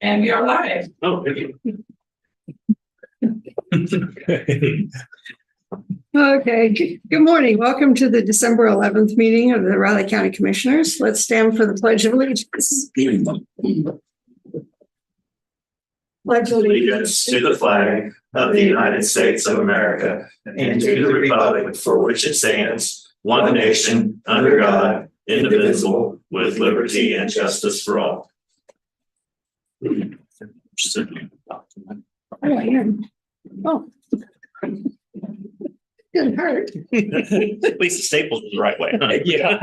And we are live. Oh, thank you. Okay, good morning. Welcome to the December 11th meeting of the Riley County Commissioners. Let's stand for the Pledge of Allegiance. Pledge Allegiance to the flag of the United States of America and to the republic for which it stands, one nation, under God, indivisible, with liberty and justice for all. Oh. Didn't hurt. At least the staples was the right way. Yeah.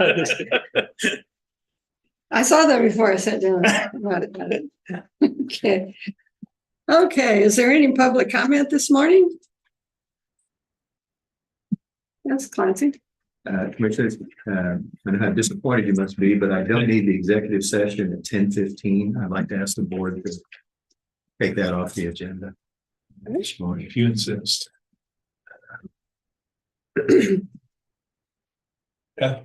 I saw that before I sat down. Got it. Okay. Okay, is there any public comment this morning? Yes, Clancy. Commissioners, I know how disappointed you must be, but I don't need the executive session at 10:15. I'd like to ask the board to take that off the agenda. If you insist. I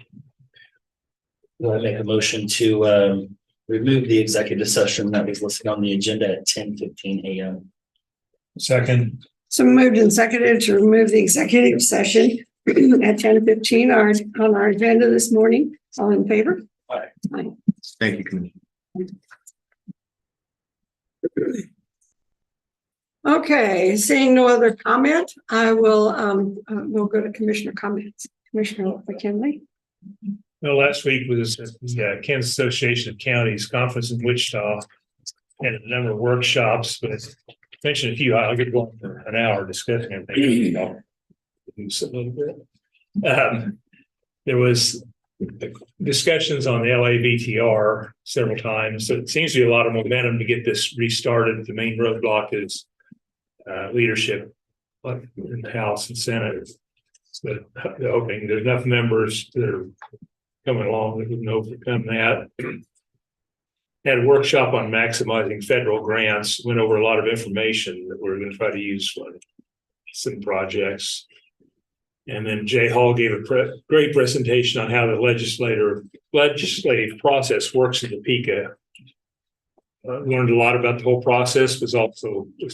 make a motion to remove the executive session that was listed on the agenda at 10:15 a.m. Second. So moved and seconded to remove the executive session at 10:15 on our agenda this morning. All in favor? Aye. Aye. Thank you, Commissioner. Okay, seeing no other comment, I will we'll go to commissioner comments. Commissioner McKinley. Well, last week was the Kansas Association of Counties Conference in Wichita, and a number of workshops, but mention a few. I'll get going for an hour discussing everything. There was discussions on the LAVTR several times, so it seems to be a lot of momentum to get this restarted. The main roadblock is leadership in the House and Senate. So the opening, there's enough members that are coming along that would overcome that. Had a workshop on maximizing federal grants, went over a lot of information that we're going to try to use for some projects. And then Jay Hall gave a great presentation on how the legislative process works in Topeka. Learned a lot about the whole process, was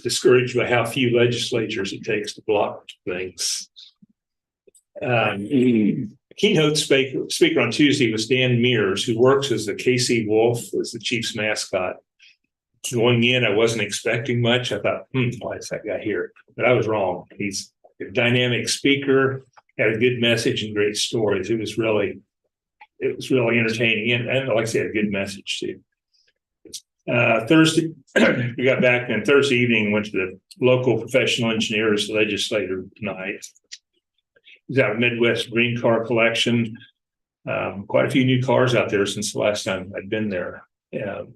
discouraged by how few legislatures it takes to block things. Keynote speaker on Tuesday was Dan Mears, who works as the KC Wolf, as the Chiefs mascot. Going in, I wasn't expecting much. I thought, why is that guy here? But I was wrong. He's a dynamic speaker, had a good message and great stories. It was really entertaining, and like I said, a good message too. Thursday, we got back, and Thursday evening went to the local professional engineers legislator night. It was out of Midwest Green Car Collection. Quite a few new cars out there since the last time I'd been there. The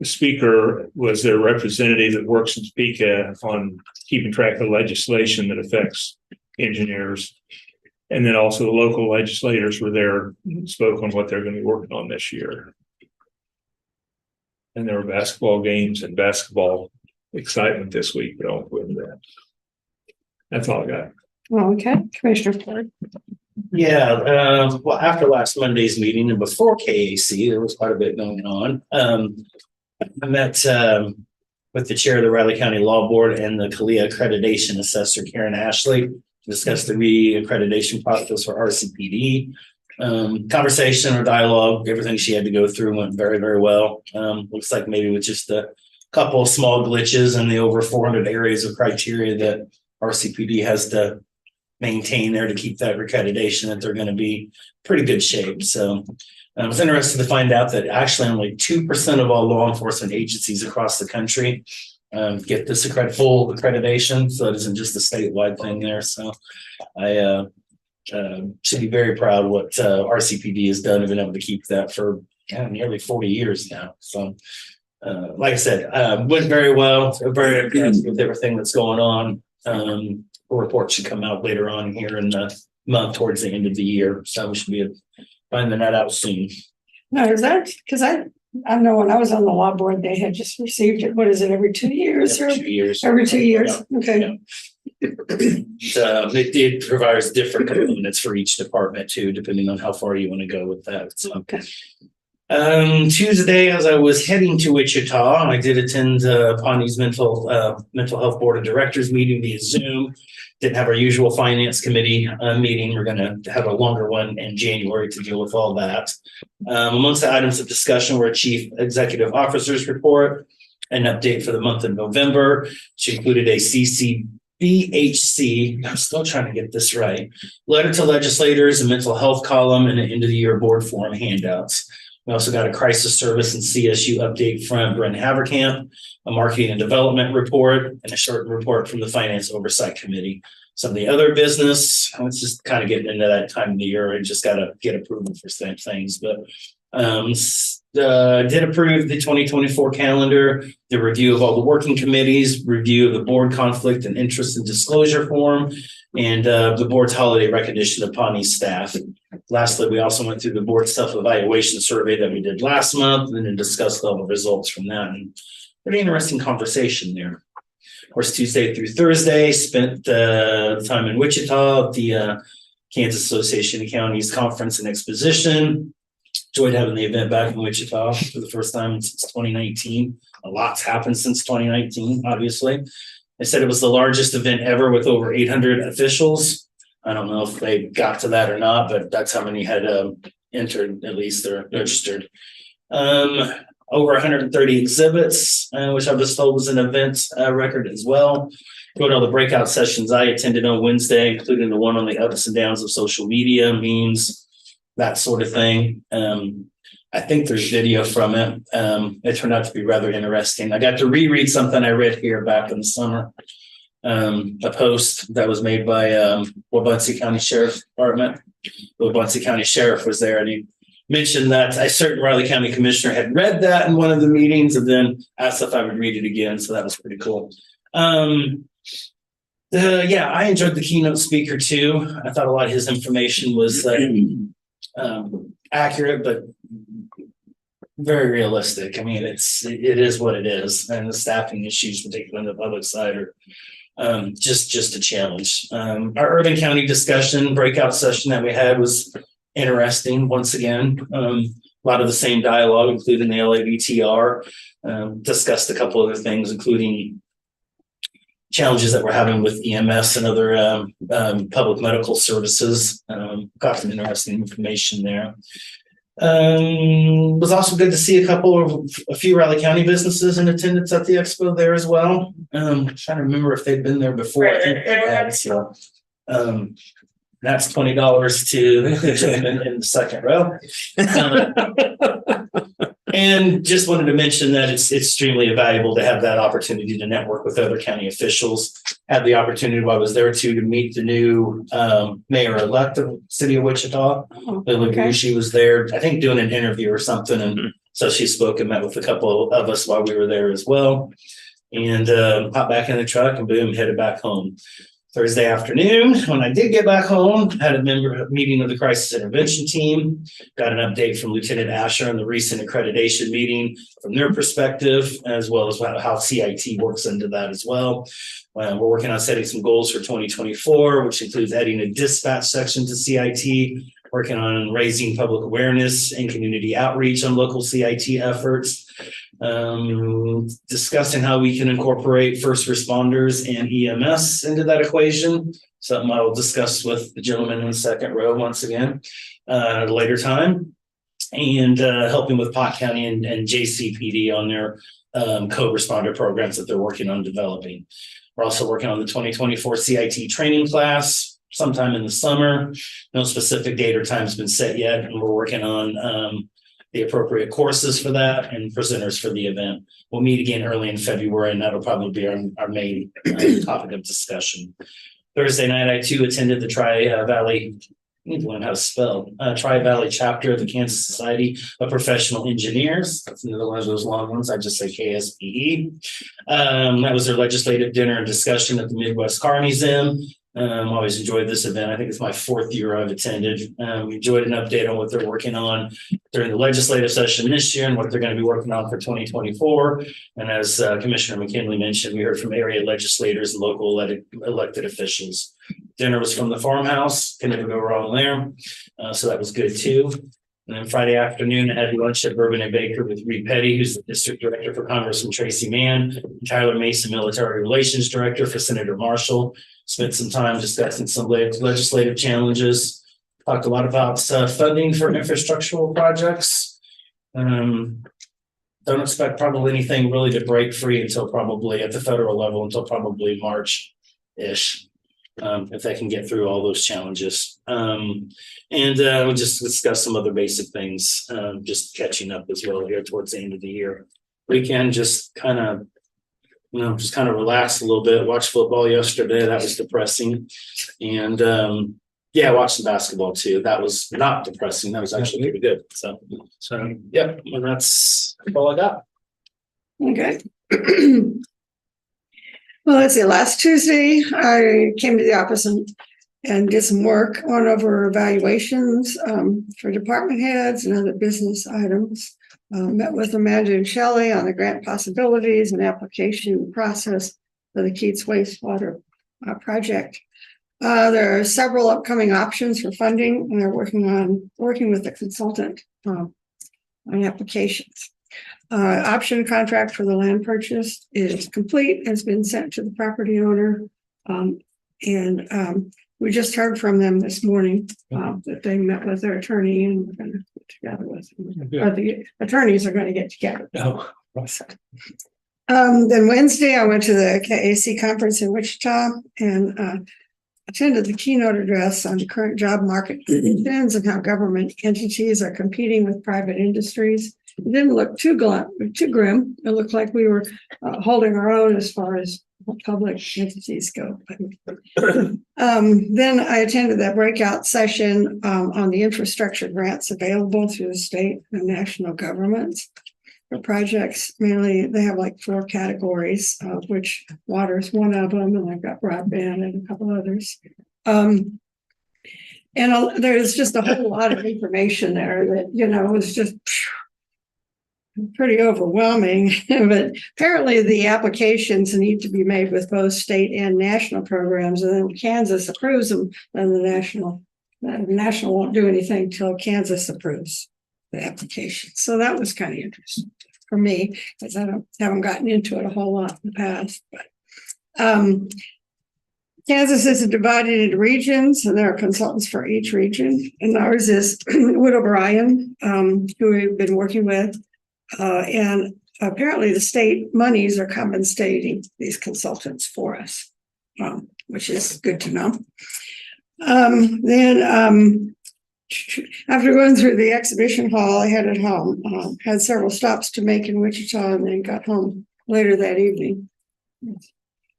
speaker was their representative that works in Topeka on keeping track of legislation that affects engineers. And then also the local legislators were there, spoke on what they're going to be working on this year. And there were basketball games and basketball excitement this week, but I won't go into that. That's all I got. Okay, Commissioner Ford. Yeah, well, after last Monday's meeting and before KAC, there was quite a bit going on. I met with the chair of the Riley County Law Board and the CALEA accreditation assessor, Karen Ashley, to discuss the re-accreditation process for RCPD. Conversation or dialogue, everything she had to go through went very, very well. Looks like maybe with just a couple of small glitches in the over 400 areas of criteria that RCPD has to maintain there to keep that accreditation, that they're going to be pretty good shape. So I was interested to find out that actually only 2% of all law enforcement agencies across the country get this full accreditation. So it isn't just a statewide thing there. So I should be very proud of what RCPD has done and been able to keep that for nearly 40 years now. So like I said, went very well. Very impressed with everything that's going on. A report should come out later on here in the month towards the end of the year. So we should be finding that out soon. No, is that because I know when I was on the law board, they had just received it. What is it, every 2 years? Every 2 years. Every 2 years. Yeah. Okay. Yeah. It provides different components for each department too, depending on how far you want to go with that. So, Okay. Tuesday, as I was heading to Wichita, I did attend Pawnee's mental health board of directors meeting via Zoom. Didn't have our usual finance committee meeting. We're going to have a longer one in January to deal with all that. Amongst the items of discussion were a chief executive officer's report, an update for the month of November, which included a BHC, I'm still trying to get this right, letter to legislators, a mental health column, and an end of the year board forum handouts. We also got a crisis service and CSU update from Brent Haverkamp, a marketing and development report, and a short report from the Finance Oversight Committee. Some of the other business, let's just kind of get into that time of the year. I just got to get approval for some things, but did approve the 2024 calendar, the review of all the working committees, review of the board conflict and interest and disclosure form, and the board's holiday recognition of Pawnee's staff. Lastly, we also went through the board self-evaluation survey that we did last month and then discussed all the results from that. And pretty interesting conversation there. Of course, Tuesday through Thursday, spent time in Wichita at the Kansas Association of Counties Conference and Exposition. Enjoyed having the event back in Wichita for the first time since 2019. A lot's happened since 2019, obviously. They said it was the largest event ever with over 800 officials. I don't know if they got to that or not, but that's how many had entered, at least they're registered. Over 130 exhibits, which I was told was an event record as well. Wrote all the breakout sessions I attended on Wednesday, including the one on the ups and downs of social media, memes, that sort of thing. I think there's video from it. It turned out to be rather interesting. I got to reread something I read here back in the summer. A post that was made by Wabunsee County Sheriff's Department. The Wabunsee County Sheriff was there, and he mentioned that a certain Riley County Commissioner had read that in one of the meetings and then asked if I would read it again. So that was pretty cool. Yeah, I enjoyed the keynote speaker too. I thought a lot of his information was accurate, but very realistic. I mean, it is what it is, and the staffing issues, particularly on the public side, are just a challenge. Our urban county discussion breakout session that we had was interesting. Once again, a lot of the same dialogue, including the LABTR. Discussed a couple other things, including challenges that we're having with EMS and other public medical services. Got some interesting information there. Was also good to see a few Raleigh County businesses in attendance at the expo there as well. Trying to remember if they'd been there before. I think they had, so that's $20 to the gentleman in the second row. And just wanted to mention that it's extremely valuable to have that opportunity to network with other county officials. Had the opportunity while I was there too to meet the new mayor-elect of the city of Wichita. She was there, I think, doing an interview or something, and so she spoke and met with a couple of us while we were there as well. And hopped back in the truck and boom, headed back home. Thursday afternoon, when I did get back home, had a meeting of the crisis intervention team, got an update from Lieutenant Asher on the recent accreditation meeting from their perspective, as well as how CIT works into that as well. We're working on setting some goals for 2024, which includes adding a dispatch section to CIT, working on raising public awareness and community outreach on local CIT efforts, discussing how we can incorporate first responders and EMS into that equation. Something I will discuss with the gentleman in the second row once again at a later time, and helping with Pot County and JCPD on their co-responder programs that they're working on developing. We're also working on the 2024 CIT training class sometime in the summer. No specific date or time has been set yet, and we're working on the appropriate courses for that and presenters for the event. We'll meet again early in February, and that'll probably be our main topic of discussion. Thursday night, I too attended the Tri-Valley, I need to learn how to spell, Tri-Valley chapter of the Kansas Society of Professional Engineers. That's another one of those long ones. I just say KSPE. That was their legislative dinner and discussion at the Midwest Car Museum. Always enjoyed this event. I think it's my fourth year I've attended. We enjoyed an update on what they're working on during the legislative session this year and what they're going to be working on for 2024. And as Commissioner McKinley mentioned, we heard from area legislators and local elected officials. Dinner was from the farmhouse. Can never go wrong there. So that was good too. And then Friday afternoon, I had lunch at Bourbon and Baker with Reed Petty, who's the district director for Congressman Tracy Mann, and Tyler Mason, military relations director for Senator Marshall. Spent some time discussing some legislative challenges. Talked a lot about funding for infrastructural projects. Don't expect probably anything really to break free until probably at the federal level until probably March-ish. If they can get through all those challenges. We'll just discuss some other basic things, just catching up as well here towards the end of the year. Weekend just kind of, relax a little bit, watch football yesterday. That was depressing. And watch the basketball too. That was not depressing. That was actually pretty good. So yeah, and that's all I got. Okay. Well, let's see, last Tuesday, I came to the office and did some work on over evaluations for department heads and other business items. Met with Amanda and Shelley on the grant possibilities and application process for the Keats wastewater project. There are several upcoming options for funding, and they're working with the consultant on applications. Option contract for the land purchase is complete, has been sent to the property owner. We just heard from them this morning that they met with their attorney and we're going to get together with them. Or the attorneys are going to get together. Oh, Then Wednesday, I went to the KAC conference in Wichita and attended the keynote address on the current job market conditions and how government entities are competing with private industries. It didn't look too grim. It looked like we were holding our own as far as public entities go. Then I attended that breakout session on the infrastructure grants available through the state and national governments for projects. Mainly, they have like 4 categories, which water is one of them, and I've got broadband and a couple others. And there's just a whole lot of information there that, was just pretty overwhelming. But apparently the applications need to be made with both state and national programs, and then Kansas approves them, and the national won't do anything till Kansas approves the application. So that was kind of interesting for me, because I haven't gotten into it a whole lot in the past. But Kansas is divided into regions, and there are consultants for each region. And ours is Wood O'Brien, who we've been working with. And apparently the state monies are compensating these consultants for us, which is good to know. Then after going through the exhibition hall, I headed home. Had several stops to make in Wichita, and then got home later that evening.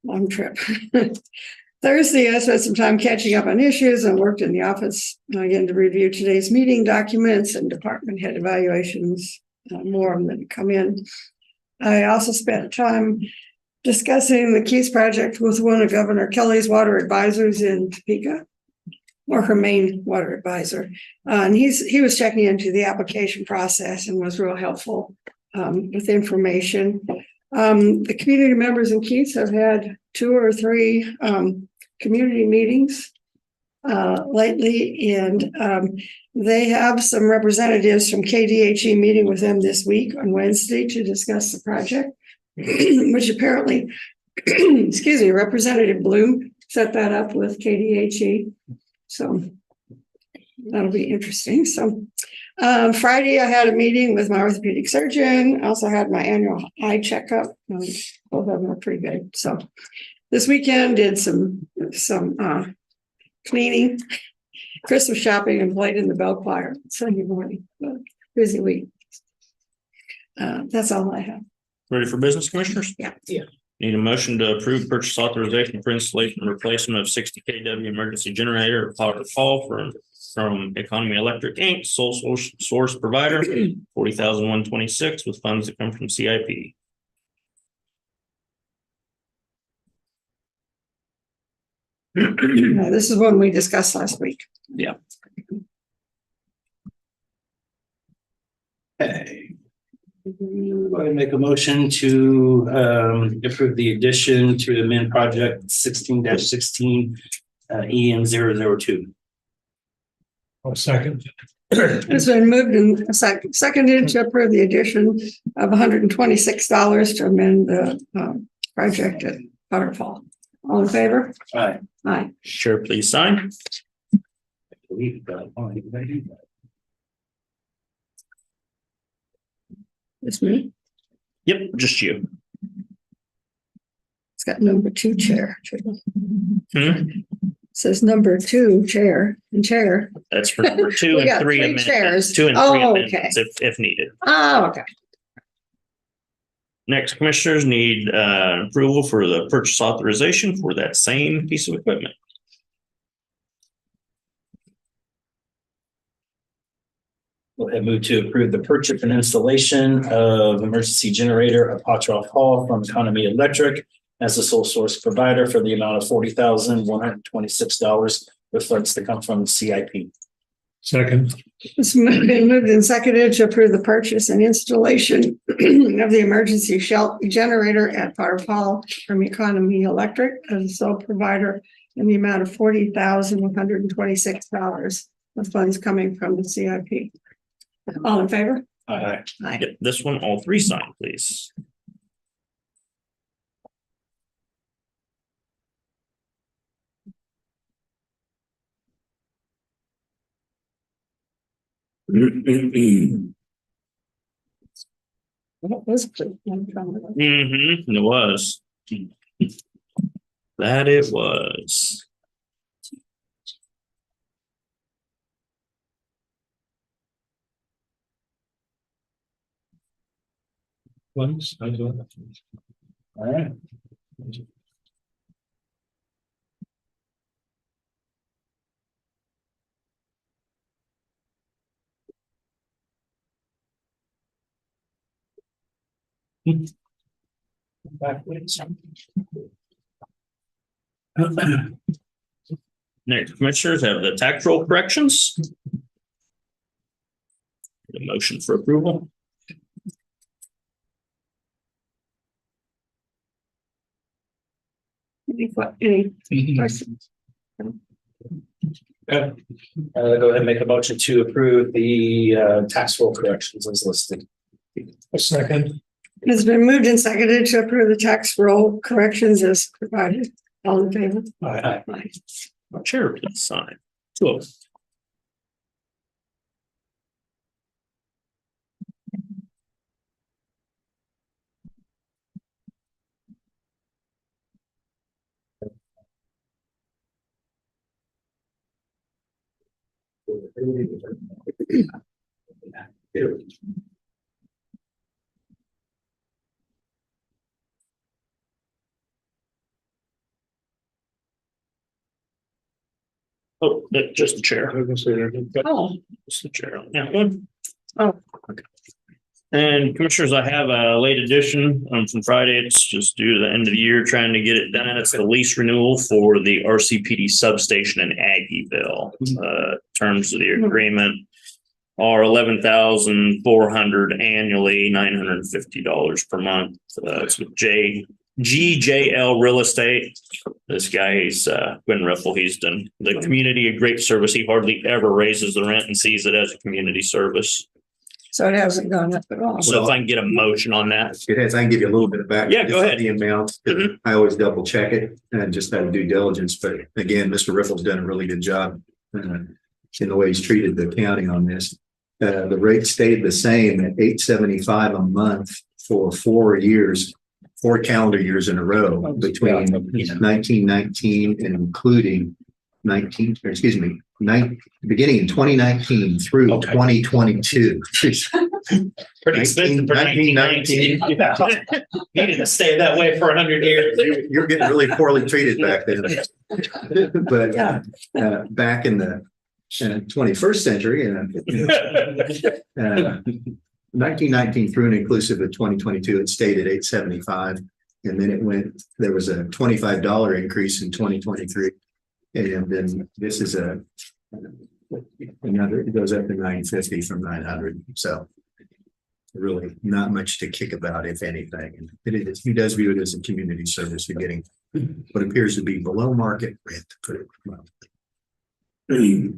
Long trip. Thursday, I spent some time catching up on issues and worked in the office again to review today's meeting documents and department head evaluations. More of them come in. I also spent time discussing the Keats project with one of Governor Kelly's water advisors in Topeka, or her main water advisor. And he was checking into the application process and was real helpful with information. The community members in Keats have had 2 or 3 community meetings lately, and they have some representatives from KDHE meeting with them this week on Wednesday to discuss the project, which apparently, Representative Bloom set that up with KDHE. So that'll be interesting. So Friday, I had a meeting with my orthopedic surgeon. I also had my annual eye checkup. Both of them are pretty good. So this weekend did some cleaning, Christmas shopping, and played in the bell choir Sunday morning. Busy week. That's all I have. Ready for business, commissioners? Yeah. Need a motion to approve purchase authorization for installation and replacement of 60 kW emergency generator at Power Fall from Economy Electric Inc., sole source provider, $40,126 with funds that come from CIP. This is one we discussed last week. Yeah. Okay. Go ahead and make a motion to approve the addition to amend project 16-16 EM 002. Second. It's been moved and seconded to approve the addition of $126 to amend the project at Waterfall. All in favor? Aye. Aye. Chair, please sign. It's me. Yep, just you. It's got number 2 chair. Hmm, Says number 2 chair and chair. That's for number 2 We and got 3 3 amendments. chairs. 2 and 3 Oh, okay. amendments if needed. Oh, okay. Next, commissioners need approval for the purchase authorization for that same piece of equipment. Go ahead, move to approve the purchase and installation of emergency generator at Pottroff Hall from Economy Electric as the sole source provider for the amount of $40,126 with funds to come from CIP. Second. It's been moved and seconded to approve the purchase and installation of the emergency shelter generator at Potter Hall from Economy Electric as a sole provider in the amount of $40,126 with funds coming from the CIP. All in favor? Aye. Aye. Yep, this one, all 3 sign, please. What was it? Mm-hmm, it was. That it was. Once, I do it. All right. Next, commissioners have the tax roll corrections. The motion for approval. Any questions? Go ahead and make a motion to approve the tax roll corrections as listed. A second. It's been moved and seconded to approve the tax roll corrections as provided. All in favor? Aye. Aye. Chair, please sign. 2 of them. Oh, just the chair. Oh, Just the chair. Yeah, good. Oh. Okay. And commissioners, I have a late edition from Friday. It's just due to the end of the year, trying to get it done. It's the lease renewal for the RCPD substation in Aggieville. Terms of the agreement are $11,400 annually, $950 per month. It's with GJL Real Estate. This guy, he's Quinn Riffle. He's done the community a great service. He hardly ever raises the rent and sees it as a community service. so it hasn't gone up at all. So if I can get a motion on that. It has, I can give you a little bit of back. Yeah, go ahead. The amount, Mhm. I always double check it and just out of due diligence, but again, Mr. Riffle's done a really good job in the way he's treated the county on this. The rate stayed the same at $875 a month for 4 years, 4 calendar years in a row between 1919 and including beginning in 2019 through 2022. Pretty expensive for 1919. Needed to stay that way for 100 years. You're getting really poorly treated back then. But Yeah. back in the 21st century, 1919 through and inclusive of 2022, it stayed at $875. And then there was a $25 increase in 2023. And then this is another, it goes up to $950 from $900. So really not much to kick about, if anything. And he does view it as a community service. You're getting what appears to be below market rent, to put it mildly.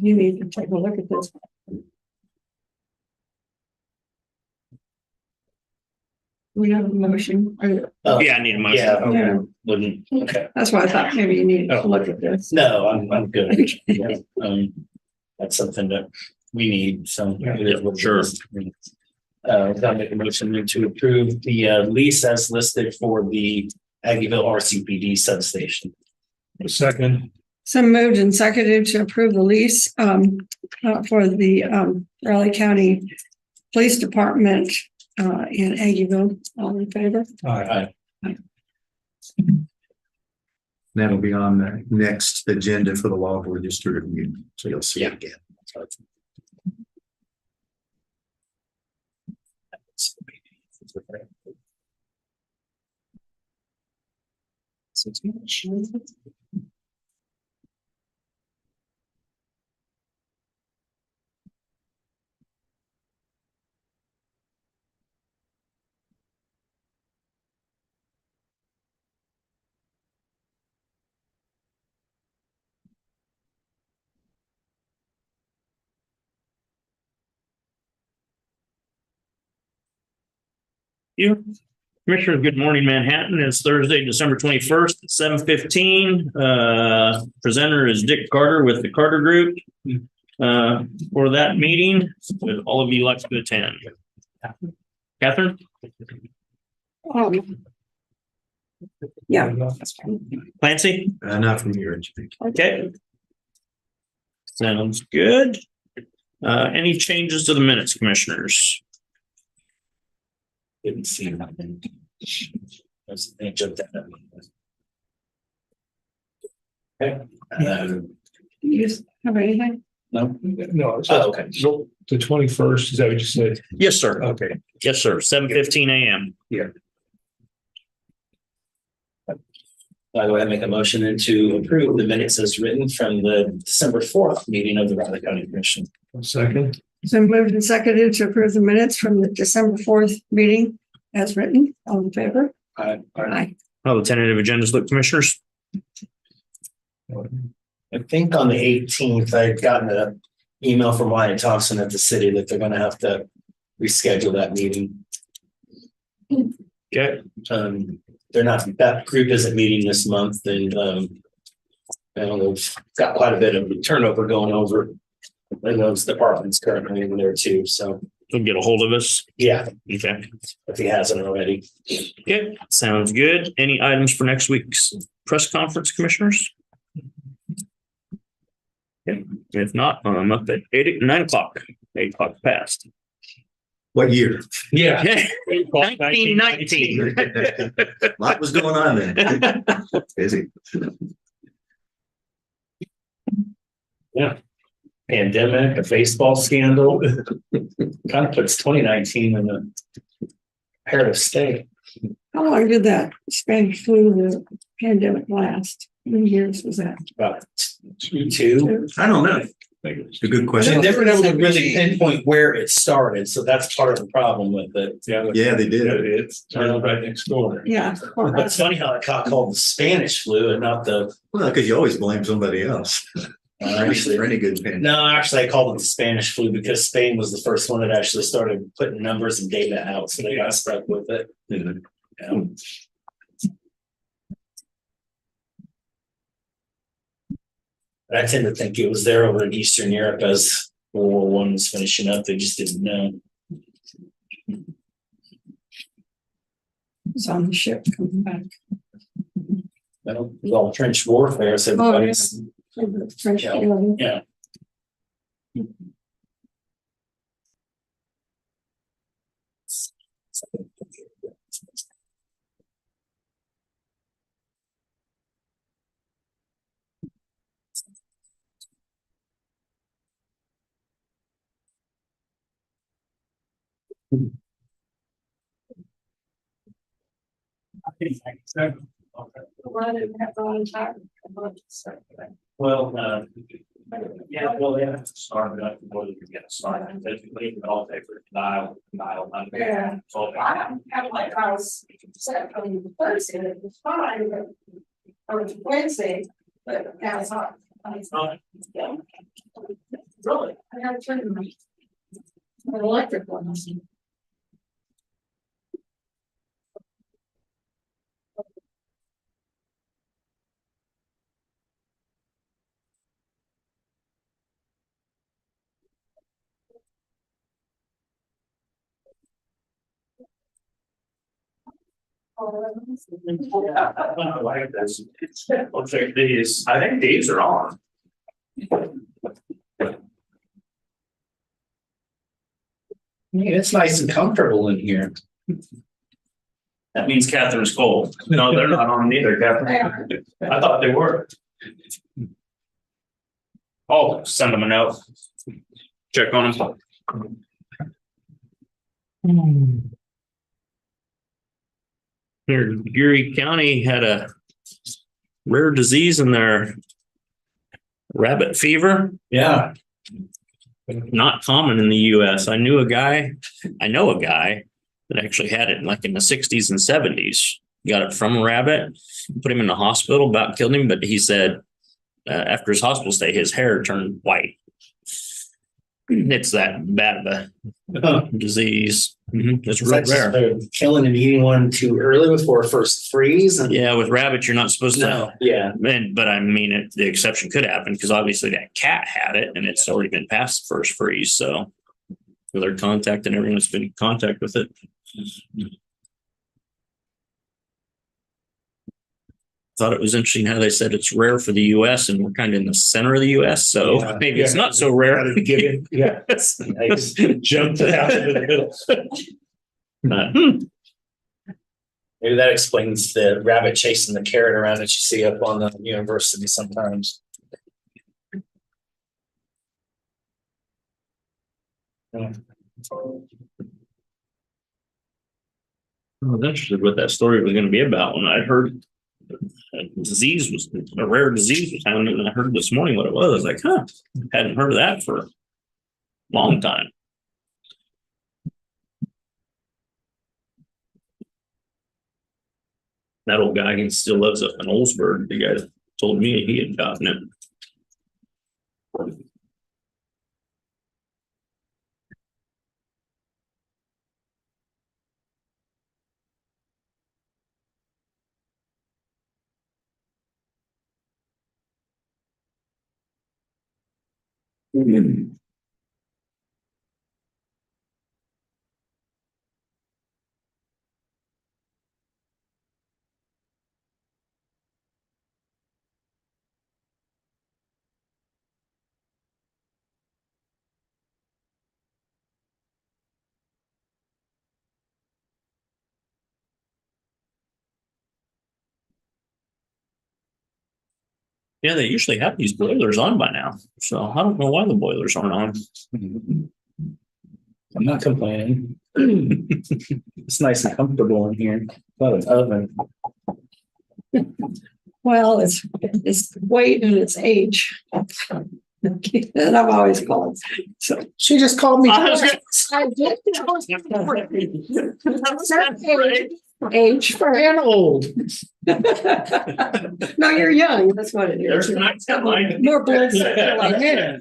You need to take a look at this. We have a motion. Yeah, I need a motion. Yeah, Yeah. wouldn't, okay. That's why I thought maybe you needed to look at this. No, I'm good. Yeah, that's something that we need, so. it is what it Sure. is. I'll make a motion to approve the lease as listed for the Aggieville RCPD substation. Second. So moved and seconded to approve the lease for the Raleigh County Police Department in Aggieville. All in favor? Aye. That'll be on the next agenda for the law board just to review. So you'll see it again. You. Commissioners, good morning, Manhattan. It's Thursday, December 21st, 7:15. Presenter is Dick Carter with the Carter Group. For that meeting, would all of you like to attend? Catherine? Yeah. Clancy? Not from here. Okay. Sounds good. Any changes to the minutes, commissioners? Didn't see nothing. They jumped at me. Okay. You have anything? No. No. it's- Oh, okay. So the 21st, is that what you said? Yes, sir. Okay. Yes, sir. 7:15 a.m. By the way, I make a motion to approve the minutes as written from the December 4th meeting of the Raleigh County Commission. Second. So moved and seconded to approve the minutes from the December 4th meeting as written. All in favor? Aye. How the tentative agendas look, commissioners? I think on the 18th, I'd gotten an email from Wyatt Thompson at the city that they're gonna have to reschedule that meeting. Okay. They're not, that group isn't meeting this month and I don't know, we've got quite a bit of turnover going over in those departments currently in there too, so They'll get a hold of us. yeah, Okay. if he hasn't already. Okay. Sounds good. Any items for next week's press conference, commissioners? Okay. If not, I'm up at 9 o'clock. 8 o'clock past. What year? Yeah. 1919. Lot was going on then. Busy. Pandemic, a baseball scandal, kind of puts 2019 in a comparative state. How long did that Spanish flu, the pandemic last? How many years was that? About two. I don't know. It's a good They question. never able to really pinpoint where it started, so that's part of the problem with it. Yeah, they did. It's right next door. Yeah. It's funny how it got called the Spanish flu and not the. Well, because you always blame somebody else. Actually, For any good pandemic. no, actually, I called it the Spanish flu because Spain was the first one that actually started putting numbers and data out, so they got stuck with it. Yeah. Yeah. I tend to think it was there over in Eastern Europe as World War One was finishing up. They just didn't know. It's on the ship coming back. Well, it was all trench warfare, so Oh, yeah. everybody's, The French Yeah. feeling. yeah. Well, yeah, well, they have to start it up before they can get started. They can leave it all paper, dial. Yeah. So I don't have like I was set on the Thursday, it was fine, but or Wednesday, but now it's hot. Really? I have to turn my electric ones. Yeah, I like this. Looks like these, I think these are on. Yeah, it's nice and comfortable in here. That means Catherine's cold. No, they're not on either, Catherine. I thought they were. Oh, send them a note. Check on them. Here, Erie County had a rare disease in their rabbit fever. Yeah. Not common in the US. I know a guy that actually had it like in the 60s and 70s. Got it from a rabbit, put him in the hospital, about killed him, but he said after his hospital stay, his hair turned white. It's that bad of a disease. It's Is real that just rare. they're killing and eating one too early before it first freeze? And Yeah, with rabbits, you're not supposed to. no, yeah. But I mean, the exception could happen because obviously that cat had it and it's already been past the first freeze. So their contact and everyone's been in contact with it. Thought it was interesting how they said it's rare for the US and we're kind of in the center of the US. So Yeah. maybe it's not so rare. Yeah. Nice. Jumped out into the middle. Maybe that explains the rabbit chasing the carrot around that you see up on the university sometimes. Yeah. I was interested what that story was going to be about when I heard a rare disease was happening, and I heard this morning what it was. I was like, huh, hadn't heard of that for a long time. That old guy, he still lives up in Oldsburg. The guy told me he had gotten it. Yeah, they usually have these boilers on by now. So I don't know why the boilers aren't on. I'm not complaining. It's nice and comfortable in here. Not an oven. Well, it's weight and it's age. And I've always called. So She just called me. I did. Age for And old. No, you're young. That's what it There's is. a nice headline. More blood. Like Yeah.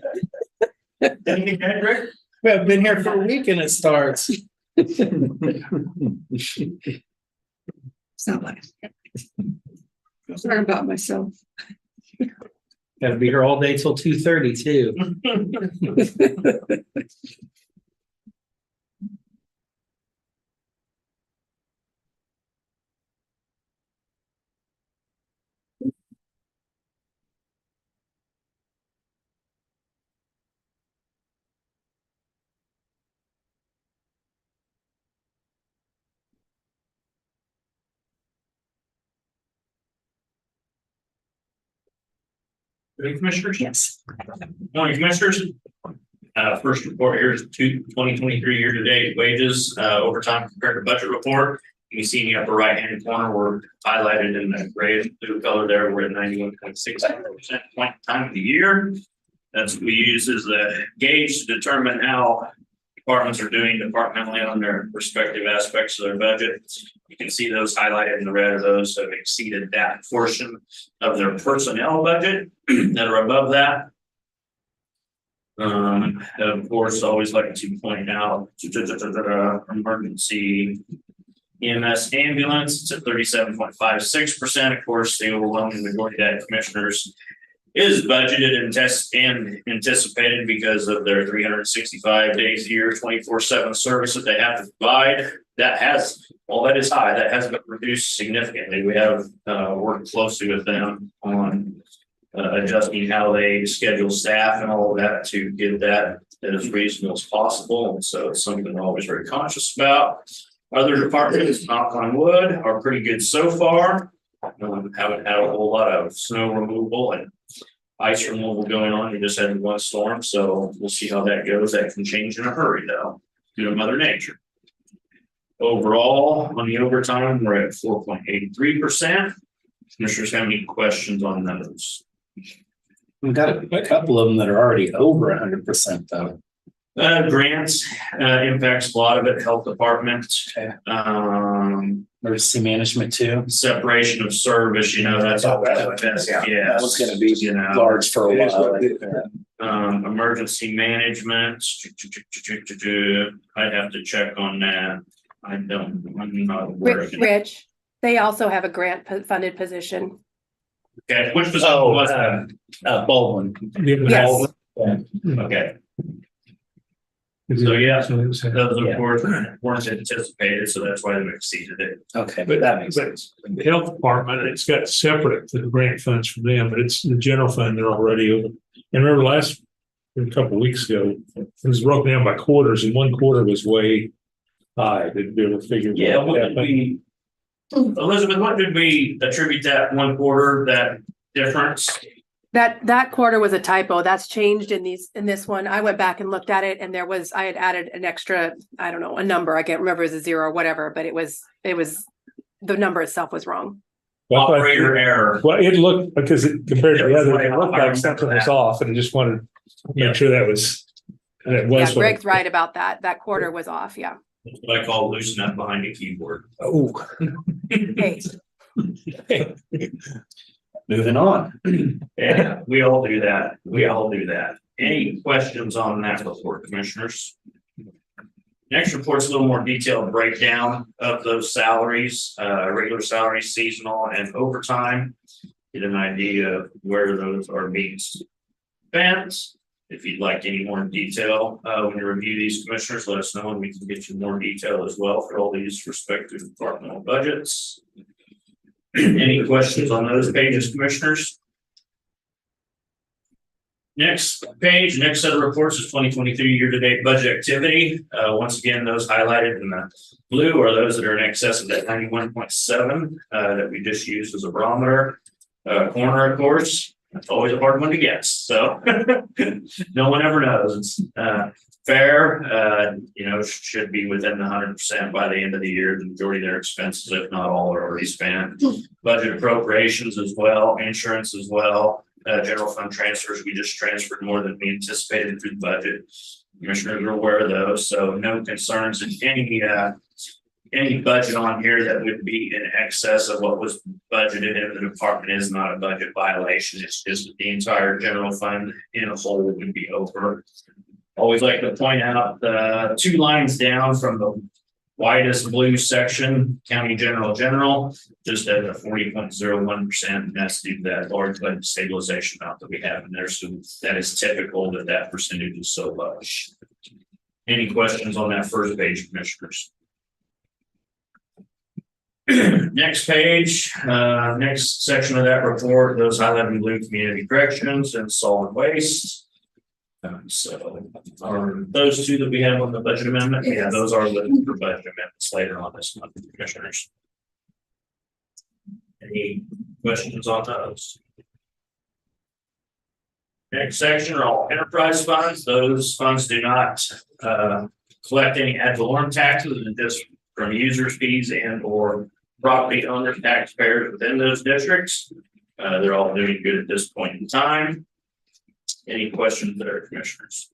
Anything, Hendrick? I've been here for a week and it starts. It's not like. Sorry about myself. Gotta be here all day till 2:30 too. Commissioners? Yes. Morning, Commissioners. First report here is 2023 year-to-date wages, overtime compared to budget report. You can see in the upper right-hand corner, we're highlighted in the gray and blue color there. We're at 91.6% point time of the year. That's what we use as the gauge to determine how departments are doing departmentally on their respective aspects of their budget. You can see those highlighted in the red of those that have exceeded that portion of their personnel budget that are above that. Of course, always like to point out emergency EMS ambulance, it's at 37.56%. Of course, the overwhelming majority of that, commissioners, is budgeted and anticipated because of their 365 days a year, 24/7 service that they have to provide. That has, while that is high, that has been reduced significantly. We have worked closely with them on adjusting how they schedule staff and all of that to get that as reasonable as possible. And so it's something we're always very conscious about. Other departments, knock on wood, are pretty good so far. Haven't had a whole lot of snow removal and ice removal going on. We just had one storm, so we'll see how that goes. That can change in a hurry, though, due to Mother Nature. Overall, on the overtime, we're at 4.83%. Commissioners have any questions on those? We've got a couple of them that are already over 100% though. Grants impacts a lot of it. Health department, Emergency management too. separation of service. You know, that's all. Yeah, That was going to be you know, large for a while. emergency management. I'd have to check on that. I'm not aware of it. Rich, they also have a grant funded position. Okay, which position was that? Baldwin. Yes. Okay. So yeah, those of Yeah. course weren't anticipated, so that's why they exceeded it. Okay, But that makes but sense. the health department, it's got separate to the grant funds from them, but it's the general fund, they're already over. And remember a couple of weeks ago, it was broken down by quarters, and one quarter was way high. Did we ever figure? Yeah, what did we, Elizabeth, what did we attribute that one quarter, that difference? That quarter was a typo. That's changed in this one. I went back and looked at it and I had added an extra, I don't know, a number. I can't remember, it was a 0 or whatever, but it was, the number itself was wrong. Operator error. Well, it looked, because compared to the other, it looked I like remember something was that. off, and I just wanted to make sure that was. Yeah, what Greg's right about that. That quarter was off, yeah. That's what I call loosen up behind the keyboard. Oh. Hey, Moving on. Yeah, we all do that. We all do that. Any questions on that report, commissioners? Next report's a little more detailed breakdown of those salaries, regular salaries, seasonal and overtime. Get an idea of where those are being spent. If you'd like any more detail, when you review these, commissioners, let us know and we can get you more detail as well for all these respective departmental budgets. Any questions on those pages, commissioners? Next page, next set of reports is 2023 year-to-date budget activity. Once again, those highlighted in the blue are those that are in excess of that 91.7 that we just used as a barometer. Corner, of course, that's always a hard one to guess. So no one ever knows. It's fair, should be within the 100% by the end of the year. The majority of their expenses, if not all, are already spent. Budget appropriations as well, insurance as well. General fund transfers, we just transferred more than we anticipated through the budget. Commissioners are aware of those, so no concerns in any budget on here that would be in excess of what was budgeted in the department is not a budget violation. It's just that the entire general fund in a whole would be over. Always like to point out the 2 lines down from the widest blue section, county general, just at a 40.01%. That's due to that large budget stabilization amount that we have in there. So that is typical that percentage is so low. Any questions on that first page, commissioners? Next page, next section of that report, those highlighted in blue, community corrections and solid waste. So are those 2 that we have on the budget amendment? Yeah, those are listed for budget amendments later on this month, commissioners. Any questions on those? Next section are all enterprise funds. Those funds do not collect any ad valorem taxes, and just from users fees and or property owners, taxpayers within those districts. They're all doing good at this point in time. Any questions there, commissioners?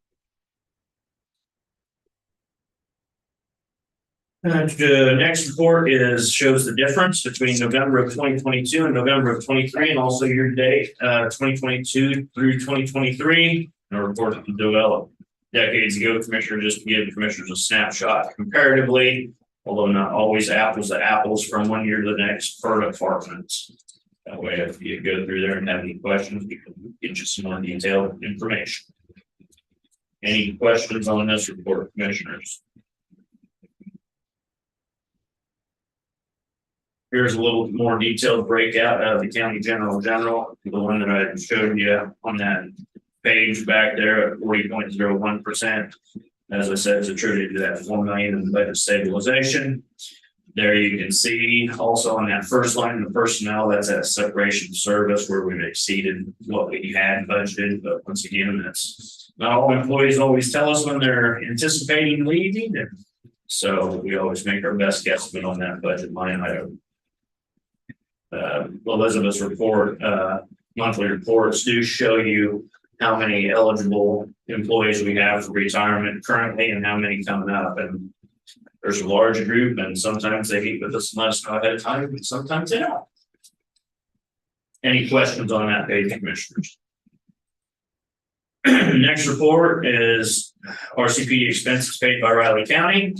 And the next report shows the difference between November of 2022 and November of 23, and also year to date, 2022 through 2023. A report developed decades ago, Commissioner, just to give commissioners a snapshot comparatively, although not always apples to apples from one year to the next per department. That way, if you go through there and have any questions, we can get you some more detailed information. Any questions on this report, commissioners? Here's a little more detailed breakout of the county general, the one that I showed you on that page back there at 40.01%. As I said, it's attributed to that 4 million in budget stabilization. There you can see also on that first line, the personnel, that's that separation service where we've exceeded what we had budgeted. But once again, that's not all employees always tell us when they're anticipating leaving. And so we always make our best guesstimate on that budget line item. Elizabeth's report, monthly reports do show you how many eligible employees we have for retirement currently and how many coming up. And there's a large group, and sometimes they meet with us and let us know ahead of time, but sometimes they don't. Any questions on that page, commissioners? Next report is RCPD expenses paid by Riley County.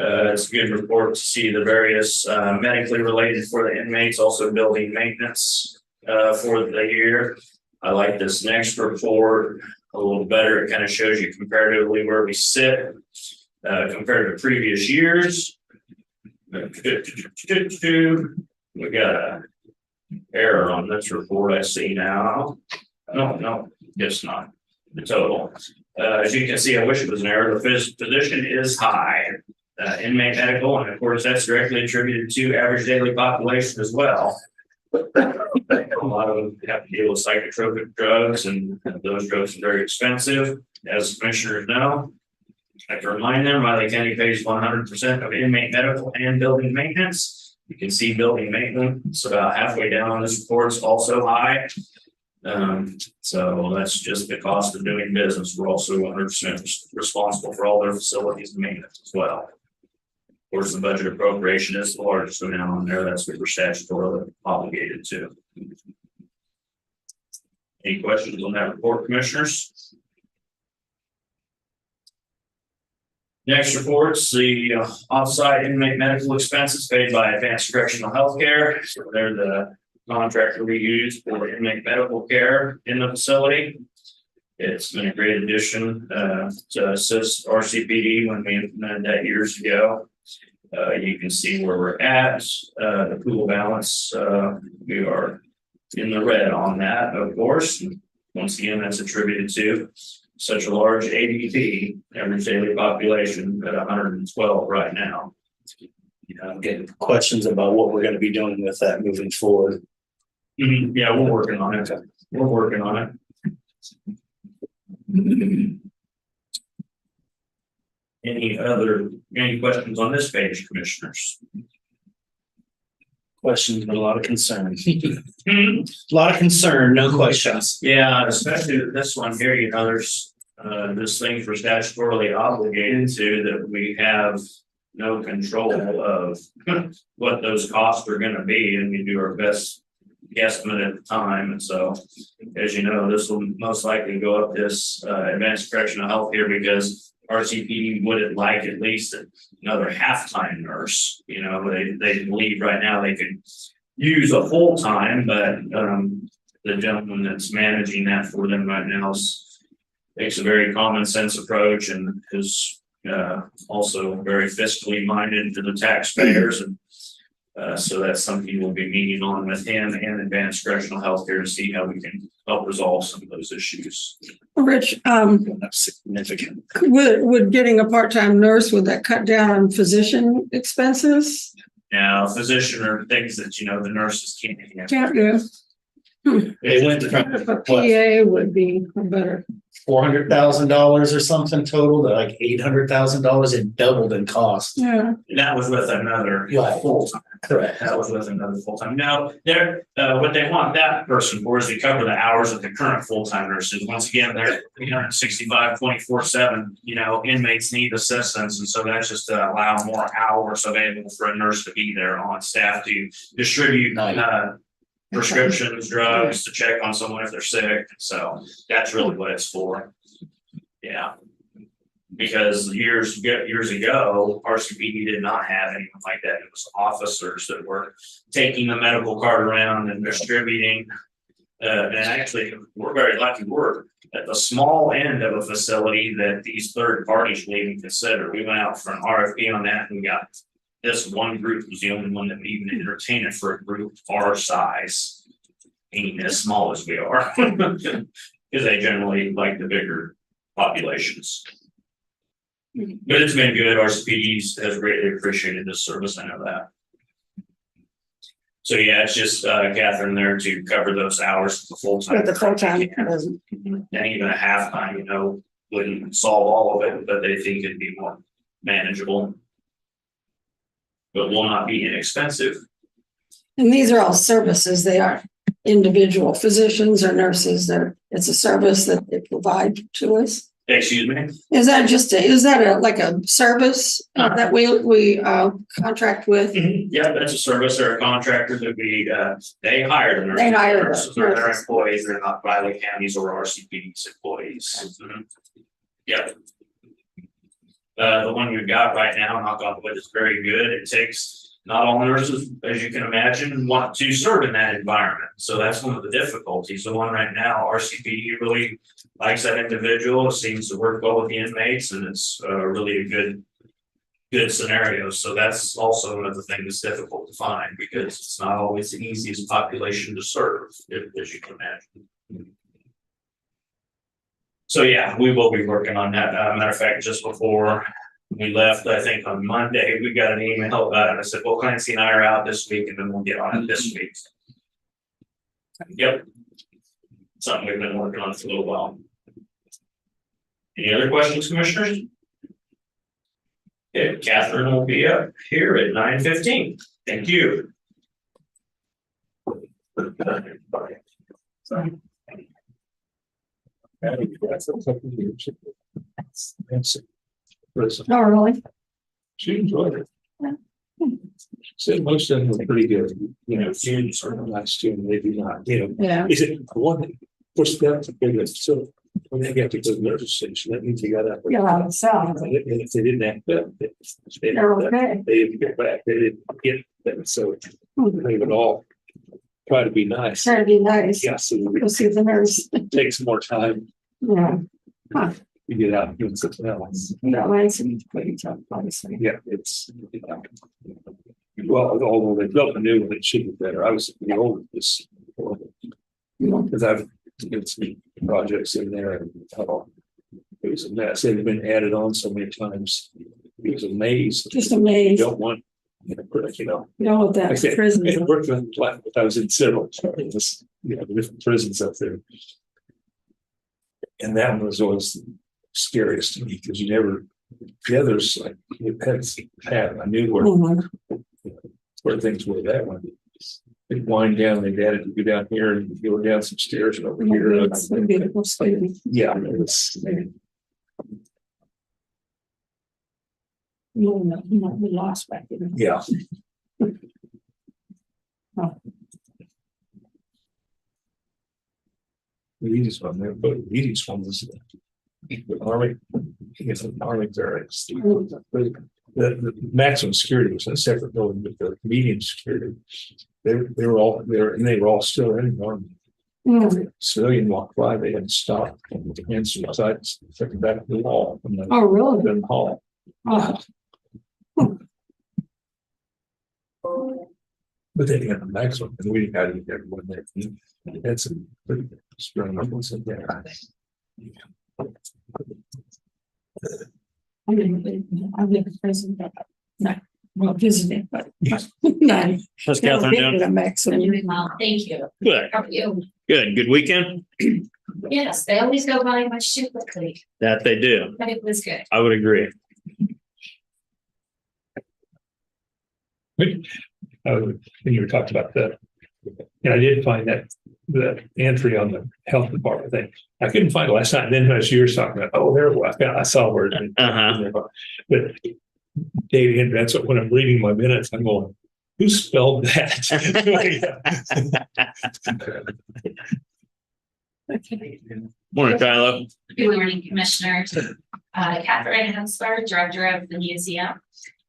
It's a good report to see the various medically related for the inmates, also building maintenance for the year. I like this next report a little better. It kind of shows you comparatively where we sit compared to previous years. We got a error on this report I see now. No, guess not. The total. As you can see, I wish it was an error. The position is high. Inmate medical, and of course that's directly attributed to average daily population as well. A lot of them have to deal with psychotropic drugs, and those drugs are very expensive. As commissioners know, I have to remind them, Riley County pays 100% of inmate medical and building maintenance. You can see building maintenance about halfway down on this report is also high. So that's just the cost of doing business. We're also 100% responsible for all their facilities and maintenance as well. Of course, the budget appropriation is the largest amount on there. That's what we're statutorily obligated to. Any questions on that report, commissioners? Next report's the offsite inmate medical expenses paid by Advanced Correctional Healthcare. So they're the contractor we use for inmate medical care in the facility. It's been a great addition to assist RCPD when we implemented that years ago. You can see where we're at, the pool balance. We are in the red on that, of course. Once again, that's attributed to such a large ADP, average daily population, at 112 right now. I'm getting questions about what we're going to be doing with that moving forward. Yeah, we're working on it. We're working on it. Any questions on this page, commissioners? Questions, but a lot of concern. A lot of concern, no questions. Yeah, especially this one here, you know, there's this thing for statutorily obligated to that we have no control of what those costs are going to be, and we do our best guesstimate at the time. And so, as you know, this will most likely go up this advanced correctional health here because RCPD wouldn't like at least another half-time nurse. You know, they believe right now they could use a full-time, but the gentleman that's managing that for them right now takes a very common sense approach and is also very fiscally minded to the taxpayers. And so that's something we'll be meeting on with him and Advanced Correctional Healthcare to see how we can help resolve some of those issues. Rich, Significant. would getting a part-time nurse, would that cut down on physician expenses? Now, physician are things that, you know, the nurses can't handle. Can't do. They went If a PA would be better. $400,000 or something total to like $800,000. It doubled in cost. Yeah. And that was with another Right. full-time. Correct. That was with another full-time. Now, they're, what they want that person for is to cover the hours of the current full-time nurses. Once again, they're 365, 24/7, inmates need assistance. And so that's just to allow more hours available for a nurse to be there on staff to distribute, prescriptions, drugs, to check on someone if they're sick. So that's really what it's for. Yeah. Because years ago, RCPD did not have anyone like that. It was officers that were taking the medical card around and distributing. And actually, we're very lucky. We're at the small end of a facility that these third parties would even consider. We went out for an RFP on that and we got this one group was the only one that would even entertain it for a group our size, ain't as small as we are. Because they generally like the bigger populations. But it's been good. RCPD has greatly appreciated this service. I know that. So yeah, it's just Catherine there to cover those hours for the full time. But the full-time. And even a half time, wouldn't solve all of it, but they think it'd be more manageable. But will not be inexpensive. And these are all services. They aren't individual physicians or nurses. It's a service that they provide to us. Excuse me? Is that like a service that we contract with? Yeah, that's a service or a contractor that they hire the nurses. They hire the nurses. They're their nurses. employees. They're not Riley County's or RCPD's employees. Yeah. The one you've got right now, knock on wood, is very good. It takes not all nurses, as you can imagine, want to serve in that environment. So that's one of the difficulties. The one right now, RCPD really likes that individual. It seems to work well with the inmates, and it's really a good scenario. So that's also another thing that's difficult to find because it's not always the easiest population to serve, as you can imagine. So yeah, we will be working on that. Matter of fact, just before we left, I think on Monday, we got an email about it. I said, well, Clancy and I are out this week and then we'll get on it this week. Yep. Something we've been working on for a little while. Any other questions, commissioners? Okay, Catherine will be up here at 9:15. Thank you. Oh, really? She enjoyed it. Said most of them were pretty good, June sort of last year, maybe not, Yeah. Is it one, of course, that's a big one, so when they get to the nurse station, that means they got up. Yeah, so. And if they didn't act up, They're okay. they didn't get back, they didn't get them, so they would all try to be nice. Try to be nice. Yeah, so Go see the nurse. it takes more time Yeah. to get out and do something else. Yeah, Lansing, pretty tough, obviously. Yeah, it's, well, although they built a new one, it should be better. I was the old this. Because I've did some projects in there and it was a mess. They've been added on so many times. It was a maze. Just a You maze. don't want, With I that said, prison. I worked with, I was in several, different prisons up there. And that one was always scariest to me because you never, the others, like, I knew where things were. That one, they'd wind down, they'd added to go down here and go down some stairs and over here. It's a beautiful student. Yeah, it was. We lost back in. Yeah. Oh. The easiest one there, but the easiest one was the Army. It's an Army barracks. The maximum security was in a separate building, but the medium security, they were all there and they were all still in the Army. Civilian walked by, they had to stop and hands to the side, took it back to the wall. From the Oh, really? the hall. Oh. But they had the maximum, and we had to get everyone there. We had some pretty strong numbers in there. I live in prison, but not, well, visiting, but. Yes. No. How's Catherine doing? A maximum. Well, thank you. Good. How are you? Good. Good weekend? Yes, they always go by much too quickly, That they do. but it was good. I would agree. When you were talking about and I did find that the entry on the health department thing. I couldn't find it last night. And then as you were talking about, oh, there it was. I saw where it. But David, that's what, when I'm reading my minutes, I'm going, who spelled that? Morning, Kylo. Good morning, Commissioners. Catherine Hensler, Director of the Museum.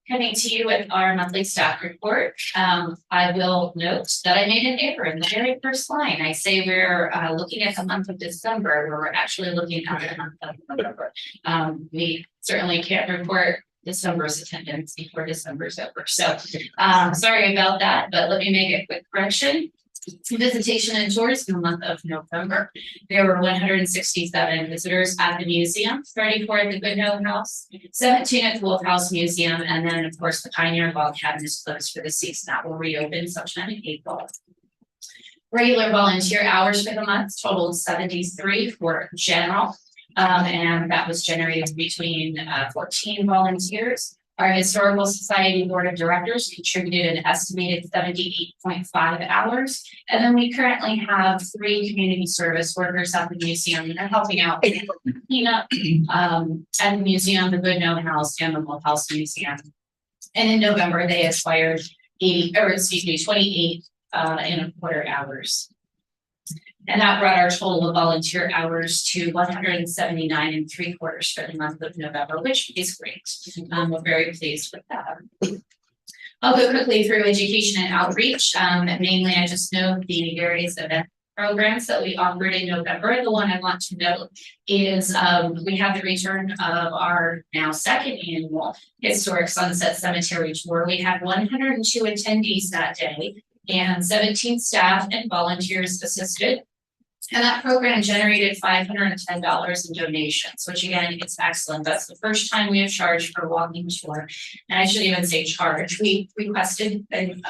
Coming to you with our monthly staff report. I will note that I made an error in the very first line. I say we're looking at the month of December, where we're actually looking at the month of November. We certainly can't report December's attendance before December's over. So sorry about that, but let me make a quick correction. Visitation and tours in the month of November. There were 167 visitors at the museum, 34 at the Goodnoe House, 17 at the Wolf House Museum, and then of course the Pioneer Ball Cabin is closed for the season. That will reopen sometime in April. Regular volunteer hours for the month totaled 73 for general, and that was generated between 14 volunteers. Our Historical Society Board of Directors contributed an estimated 78.5 hours. And then we currently have 3 community service workers at the museum that are helping out cleanup at the museum, the Goodnoe House, and the Wolf House Museum. And in November, they expired 28 and a quarter hours. And that brought our total of volunteer hours to 179 and 3/4 for the month of November, which is great. We're very pleased with that. I'll go quickly through education and outreach. Mainly, I just know the various event programs that we offered in November. The one I want to note is we have the return of our now 2nd annual Historic Sunset Cemetery Tour. We had 102 attendees that day, and 17 staff and volunteers assisted. And that program generated $510 in donations, which again, it's excellent. That's the first time we have charged for a walking tour. And I should even say charge. We requested and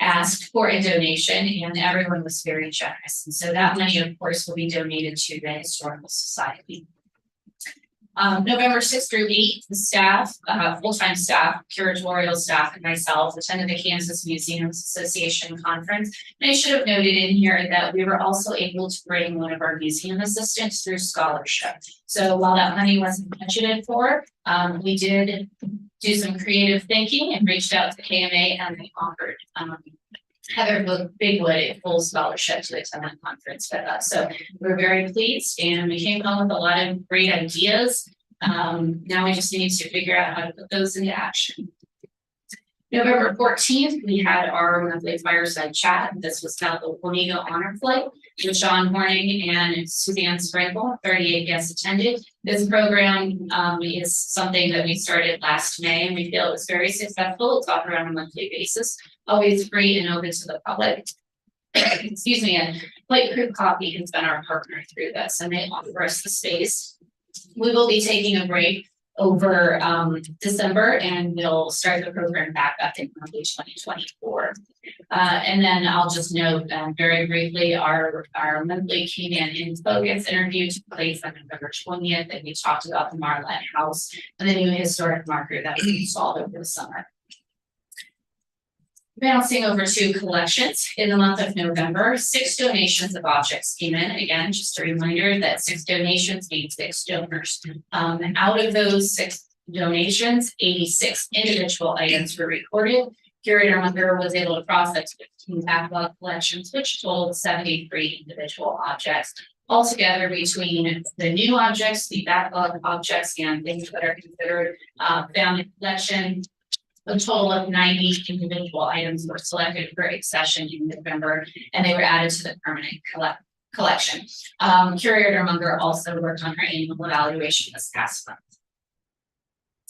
asked for a donation, and everyone was very generous. And so that money, of course, will be donated to the Historical Society. November 6th through 8th, the staff, full-time staff, curatorial staff, and myself attended the Kansas Museums Association conference. And I should have noted in here that we were also able to bring one of our museum assistants through scholarship. So while that money wasn't budgeted for, we did do some creative thinking and reached out to KMA, and they offered Heather Bigwood a full scholarship to attend that conference with us. So we're very pleased, and we came home with a lot of great ideas. Now we just need to figure out how to put those into action. November 14th, we had our monthly fireside chat. This was about the Juanito Honor Flight with Sean Horning and Suzanne Sprinkle. 38 guests attended. This program is something that we started last May, and we feel it was very successful. It's offered on a monthly basis, always free and open to the public. Excuse me, and Flight Crew Coffee has been our partner through this, and they offer us the space. We will be taking a break over December, and we'll start the program back up in early 2024. And then I'll just note very briefly, our monthly Keenan in Focus interview took place on November 20th, and we talked about the Marlette House and the new historic marker that we installed over the summer. Bouncing over to collections, in the month of November, 6 donations of objects came in. Again, just a reminder that 6 donations means 6 donors. Out of those 6 donations, 86 individual items were recorded. Curator Munger was able to process 15 backlog collections, which totaled 73 individual objects. Altogether, between the new objects, the backlog objects, and things that are considered found in collection, a total of 90 individual items were selected for accession in November, and they were added to the permanent collection. Curator Munger also worked on her annual evaluation this past month.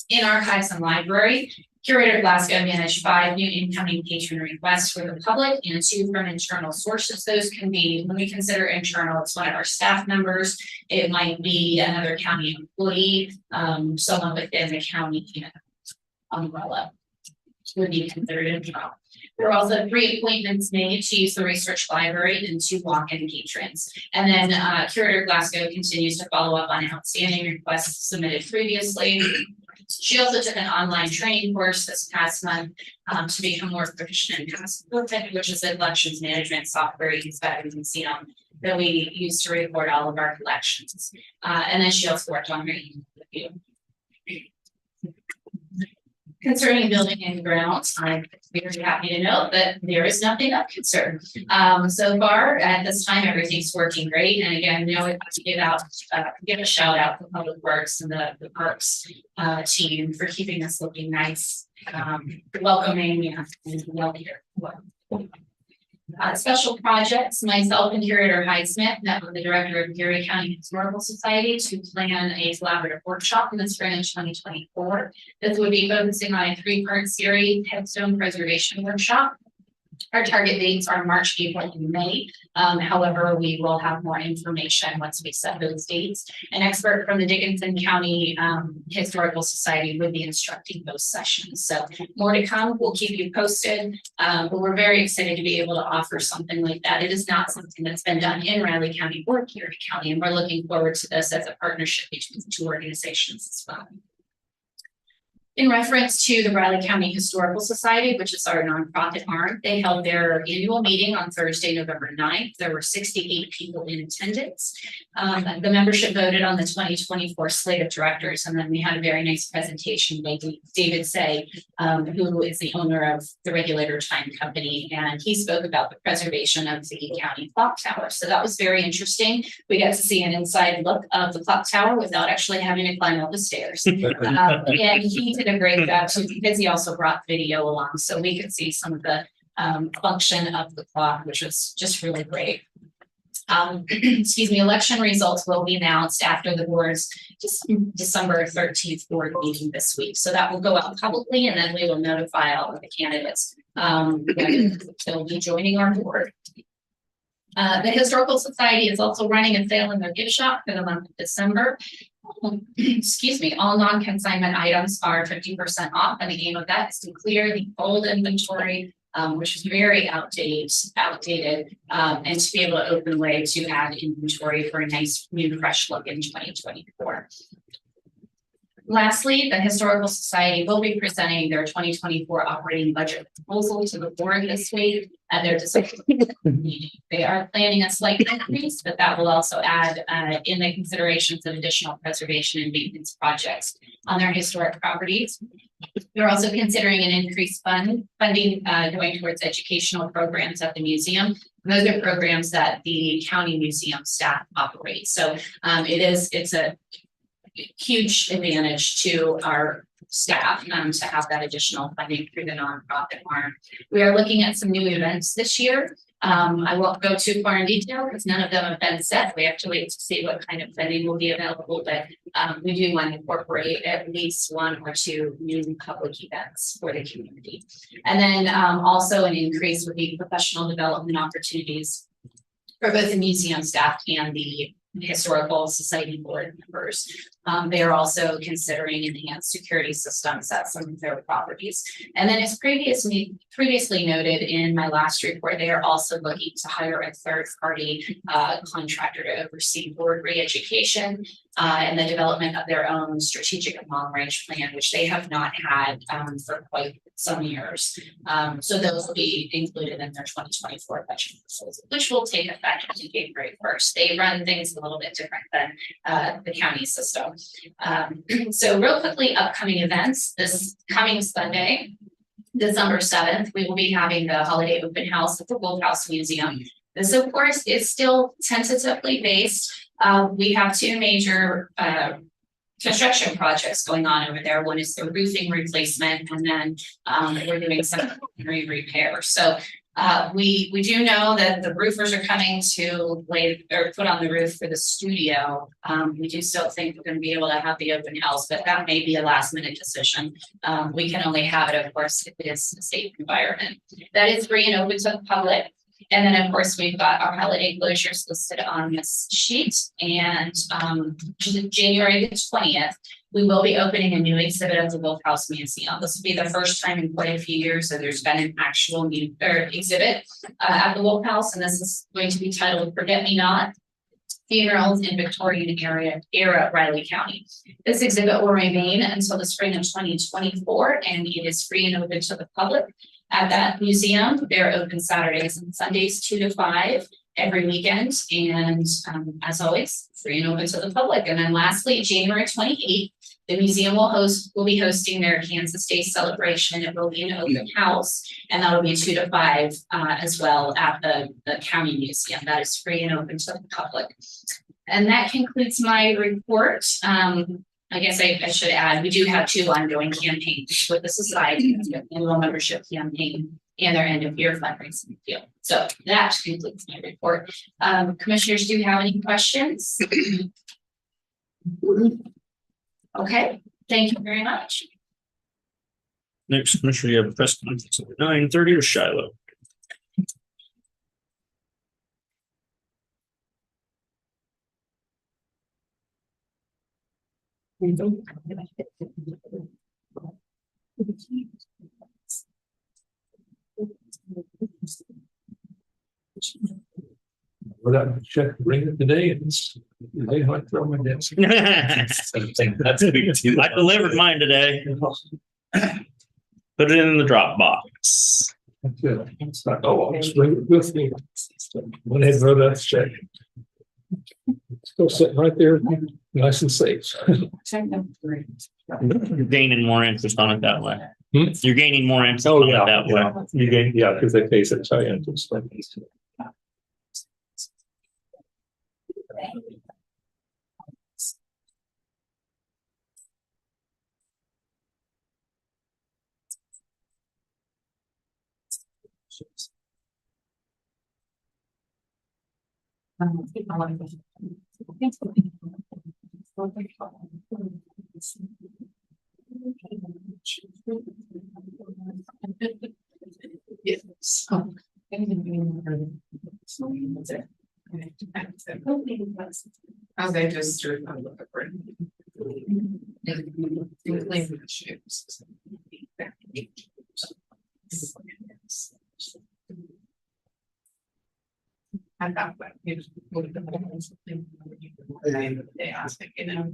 In Archives and Library, Curator Glasgow managed 5 new incoming patron requests for the public and 2 from internal sources. Those can be, when we consider internal, it's one of our staff members. It might be another county employee, someone within the county umbrella. would be considered in trial. There are also 3 appointments made to use the research library and 2 walk-in patrons. And then Curator Glasgow continues to follow up on outstanding requests submitted previously. She also took an online training course this past month to become more proficient in Passport, which is an elections management software used by the museum that we use to record all of our collections. And then she also worked on her review. Concerning building and grounds, I'm very happy to note that there is nothing of concern. So far at this time, everything's working great. And again, we always have to give a shout out to Public Works and the Parks team for keeping us looking nice, welcoming, and well here. Special projects, myself and Curator Highsmith met with the Director of Geary County Historical Society to plan a collaborative workshop in the spring of 2024. This would be focusing on a 3-part series headstone preservation workshop. Our target dates are March, April, and May. However, we will have more information once we set those dates. An expert from the Dickinson County Historical Society would be instructing those sessions. So more to come. We'll keep you posted. But we're very excited to be able to offer something like that. It is not something that's been done in Riley County or Geary County, and we're looking forward to this as a partnership between the 2 organizations as well. In reference to the Riley County Historical Society, which is our nonprofit arm, they held their annual meeting on Thursday, November 9th. There were 68 people in attendance. The membership voted on the 2024 slate of directors, and then we had a very nice presentation by David Say, who is the owner of the Regulator Time Company, and he spoke about the preservation of the county clock tower. So that was very interesting. We got to see an inside look of the clock tower without actually having to climb up the stairs. And he did a great job too, because he also brought video along, so we could see some of the function of the clock, which was just really great. Excuse me, election results will be announced after the board's December 13th board meeting this week. So that will go out publicly, and then we will notify all of the candidates that they'll be joining our board. The Historical Society is also running a sale in their gift shop for the month of December. Excuse me, all non-consignment items are 50% off, and the aim of that is to clear the old inventory, which is very outdated, and to be able to open way to add inventory for a nice new fresh look in 2024. Lastly, the Historical Society will be presenting their 2024 operating budget proposal to the board this week at their December meeting. They are planning a slight increase, but that will also add in the considerations of additional preservation and maintenance projects on their historic properties. They're also considering an increased funding going towards educational programs at the museum. Those are programs that the county museum staff operate. So it's a huge advantage to our staff to have that additional funding through the nonprofit arm. We are looking at some new events this year. I won't go too far in detail because none of them have been set. We have to wait to see what kind of funding will be available, but we do want to incorporate at least 1 or 2 new public events for the community. And then also an increase would be professional development opportunities for both the museum staff and the Historical Society board members. They are also considering enhanced security systems at some of their properties. And then as previously noted in my last report, they are also looking to hire a third-party contractor to oversee board re-education and the development of their own strategic and long-range plan, which they have not had for quite some years. So those will be included in their 2024 budget proposal, which will take effect on January 1st. They run things a little bit different than the county system. So real quickly, upcoming events this coming Sunday, December 7th, we will be having the holiday open house at the Wolf House Museum. This, of course, is still tentatively based. We have 2 major construction projects going on over there. One is the roofing replacement, and then we're doing some repair. So we do know that the roofers are coming to lay or put on the roof for the studio. We do still think we're going to be able to have the open house, but that may be a last minute decision. We can only have it, of course, if it is a safe environment. That is free and open to the public. And then, of course, we've got our holiday closures listed on this sheet. And January the 20th, we will be opening a new exhibit of the Wolf House Museum. This will be the first time in quite a few years that there's been an actual new exhibit at the Wolf House. And this is going to be titled Forget Me Not: Funerals in Victorian Era Riley County. This exhibit will remain until the spring of 2024, and it is free and open to the public. At that museum, they're open Saturdays and Sundays 2 to 5 every weekend, and as always, free and open to the public. And then lastly, January 28th, the museum will be hosting their Kansas Day celebration. It will be an open house, and that will be 2 to 5 as well at the county museum. That is free and open to the public. And that concludes my report. I guess I should add, we do have 2 ongoing campaigns with the society, the annual membership campaign and their end of year fundraising deal. So that concludes my report. Commissioners, do you have any questions? Okay, thank you very much. Next, Commissioner, you have a press conference at 9:30 with Shiloh. Without check, bring it today. It's they might throw my desk. That's big. I delivered mine today. Put it in the Dropbox. That's it. It's not, oh, I'll just bring it with me. Went ahead and wrote that check. Still sitting right there, nice and safe. You're gaining more interest on it that way. Hmm? You're gaining more interest Oh, on yeah, it that way. yeah. You gain, yeah, because they pay such high interest. Yes. Oh, they just threw. I got that. They asked, you know.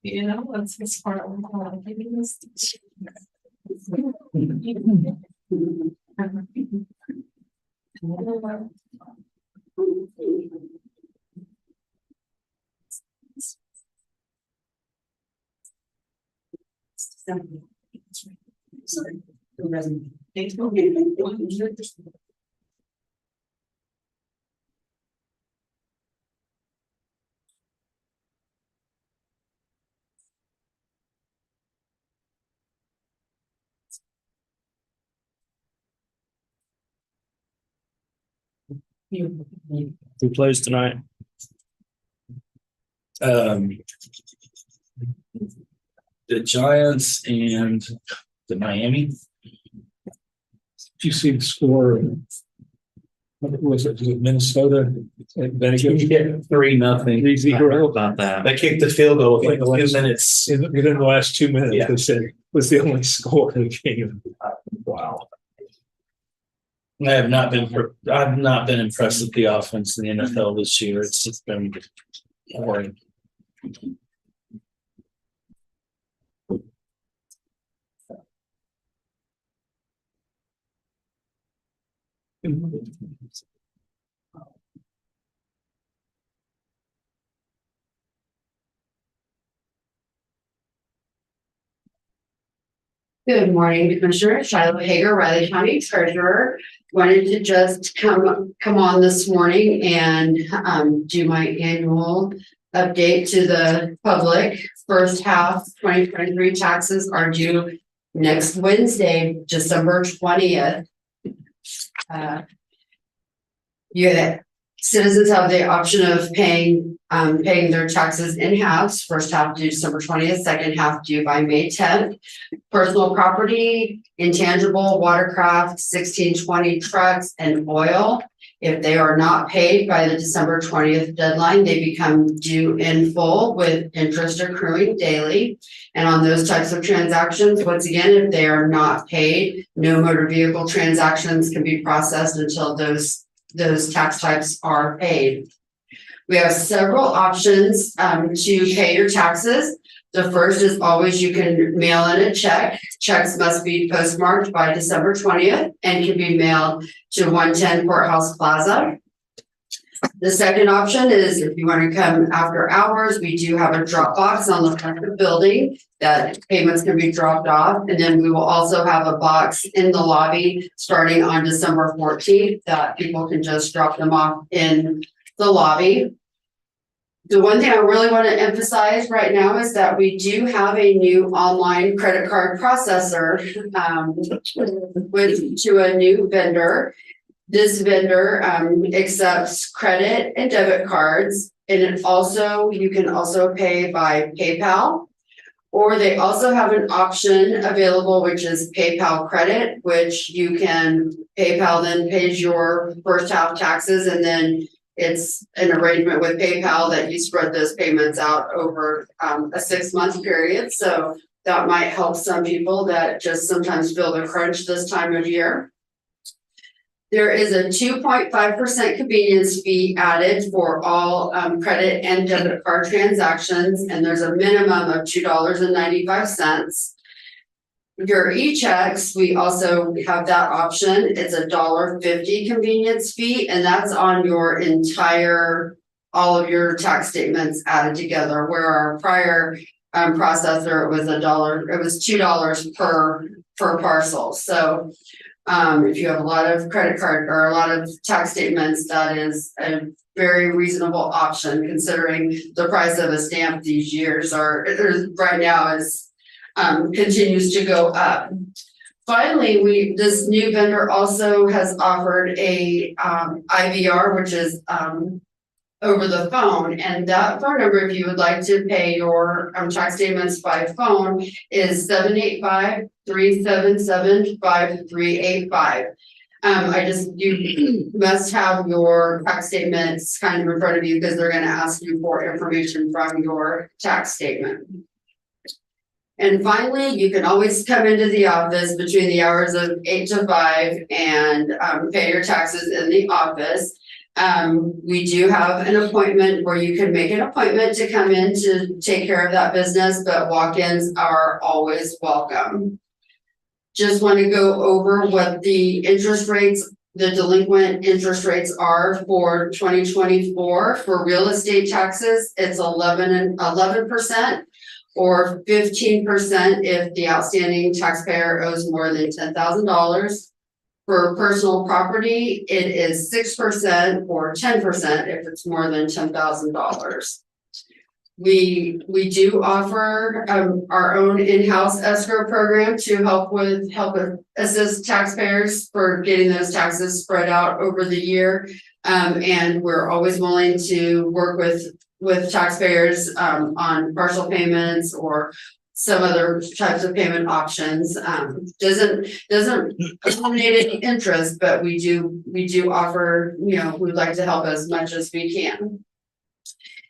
You know, what's this part of Who plays tonight? The Giants and the Miami. Did you see the score? What was it Minnesota? Vegas? 3-0. 3-0. About that. They kicked the field goal with like 2 minutes. Within the last 2 minutes, Yeah. they said was the only score in the game. Wow. I've not been impressed with the offense in the NFL this year. It's just been boring. Good morning, Commissioner Shiloh Hager, Riley County Treasurer. Wanted to just come on this morning and do my annual update to the public. First half 2023 taxes are due next Wednesday, December 20th. Citizens have the option of paying their taxes in halves. First half due December 20th, second half due by May 10th. Personal property, intangible, watercraft, 1620 trucks, and oil. If they are not paid by the December 20th deadline, they become due in full with interest accruing daily. And on those types of transactions, once again, if they are not paid, no motor vehicle transactions can be processed until those tax types are paid. We have several options to pay your taxes. The first is always you can mail in a check. Checks must be postmarked by December 20th and can be mailed to 110 Courthouse Plaza. The second option is if you want to come after hours, we do have a drop box on the front of the building that payments can be dropped off. And then we will also have a box in the lobby starting on December 14th that people can just drop them off in the lobby. The one thing I really want to emphasize right now is that we do have a new online credit card processor to a new vendor. This vendor accepts credit and debit cards, and you can also pay by PayPal, or they also have an option available, which is PayPal credit, which you can PayPal then pays your first half taxes, and then it's an arrangement with PayPal that you spread those payments out over a 6-month period. So that might help some people that just sometimes feel the crunch this time of year. There is a 2.5% convenience fee added for all credit and debit card transactions, and there's a minimum of $2.95. Your e-checks, we also have that option. It's a $1.50 convenience fee, and that's on your all of your tax statements added together, where our prior processor, it was $2 per parcel. So if you have a lot of credit card or a lot of tax statements, that is a very reasonable option considering the price of a stamp these years right now is continues to go up. Finally, this new vendor also has offered a IVR, which is over the phone, and that phone number, if you would like to pay your tax statements by phone, is 785-377-5385. You must have your tax statements kind of in front of you because they're going to ask you for information from your tax statement. And finally, you can always come into the office between the hours of 8 to 5 and pay your taxes in the office. We do have an appointment where you can make an appointment to come in to take care of that business, but walk-ins are always welcome. Just want to go over what the delinquent interest rates are for 2024. For real estate taxes, it's 11%. Or 15% if the outstanding taxpayer owes more than $10,000. For personal property, it is 6% or 10% if it's more than $10,000. We do offer our own in-house escrow program to help assist taxpayers for getting those taxes spread out over the year. And we're always willing to work with taxpayers on partial payments or some other types of payment options. Doesn't eliminate any interest, but we do offer, we'd like to help as much as we can.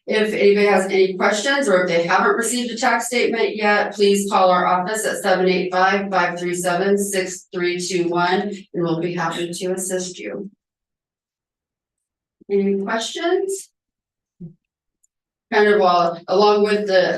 If anybody has any questions or if they haven't received a tax statement yet, please call our office at 785-537-6321 and we'll be happy to assist you. Any questions? Kind of along with the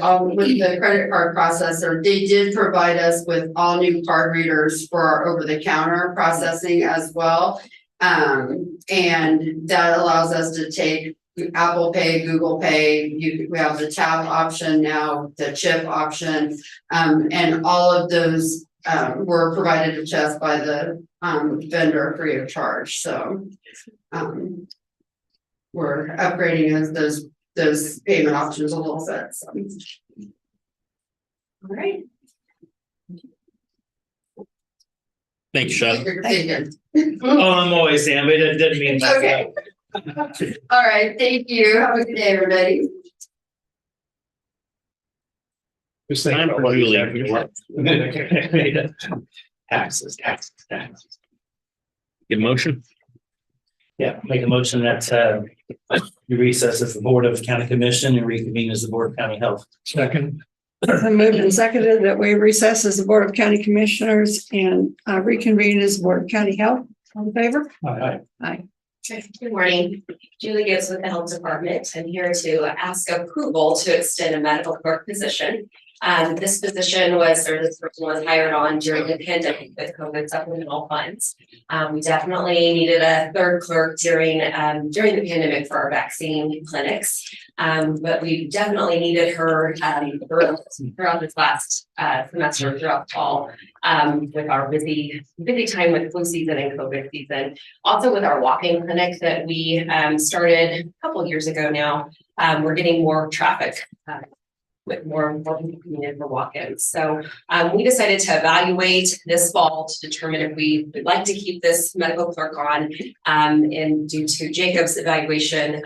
credit card processor, they did provide us with all new card readers for our over-the-counter processing as well. And that allows us to take Apple Pay, Google Pay, we have the tap option now, the chip option, and all of those were provided to us by the vendor free of charge. So we're upgrading those payment options a little bit. So. All right. Thank you, Sean. Oh, I'm always Sam, but it didn't mean that. Okay. All right, thank you. Have a good day, everybody. Just think Time about for what Julie. Taxes. Good motion. Yeah, make a motion that you recess as the Board of County Commission and reconvene as the Board of County Health. Second. I moved and seconded that we recess as the Board of County Commissioners and reconvene as the Board of County Health. All in favor? Aye. Aye. Good morning, Julie Gibbs with the Health Department. I'm here to ask approval to extend a medical clerk position. This person was hired on during the pandemic with COVID supplemental funds. We definitely needed a third clerk during the pandemic for our vaccine clinics. But we definitely needed her throughout this last semester, throughout the fall, with our busy time with flu season and COVID season. Also with our walk-in clinic that we started a couple of years ago now, we're getting more traffic. With more people coming in for walk-ins. So we decided to evaluate this fall to determine if we would like to keep this medical clerk on. And due to Jacob's evaluation,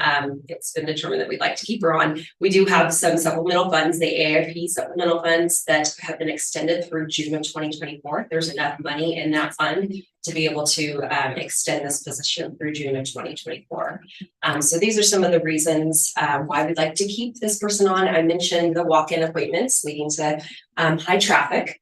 it's been determined that we'd like to keep her on. We do have some supplemental funds, the AIP supplemental funds that have been extended through June of 2024. There's enough money in that fund to be able to extend this position through June of 2024. So these are some of the reasons why we'd like to keep this person on. I mentioned the walk-in appointments leading to high traffic.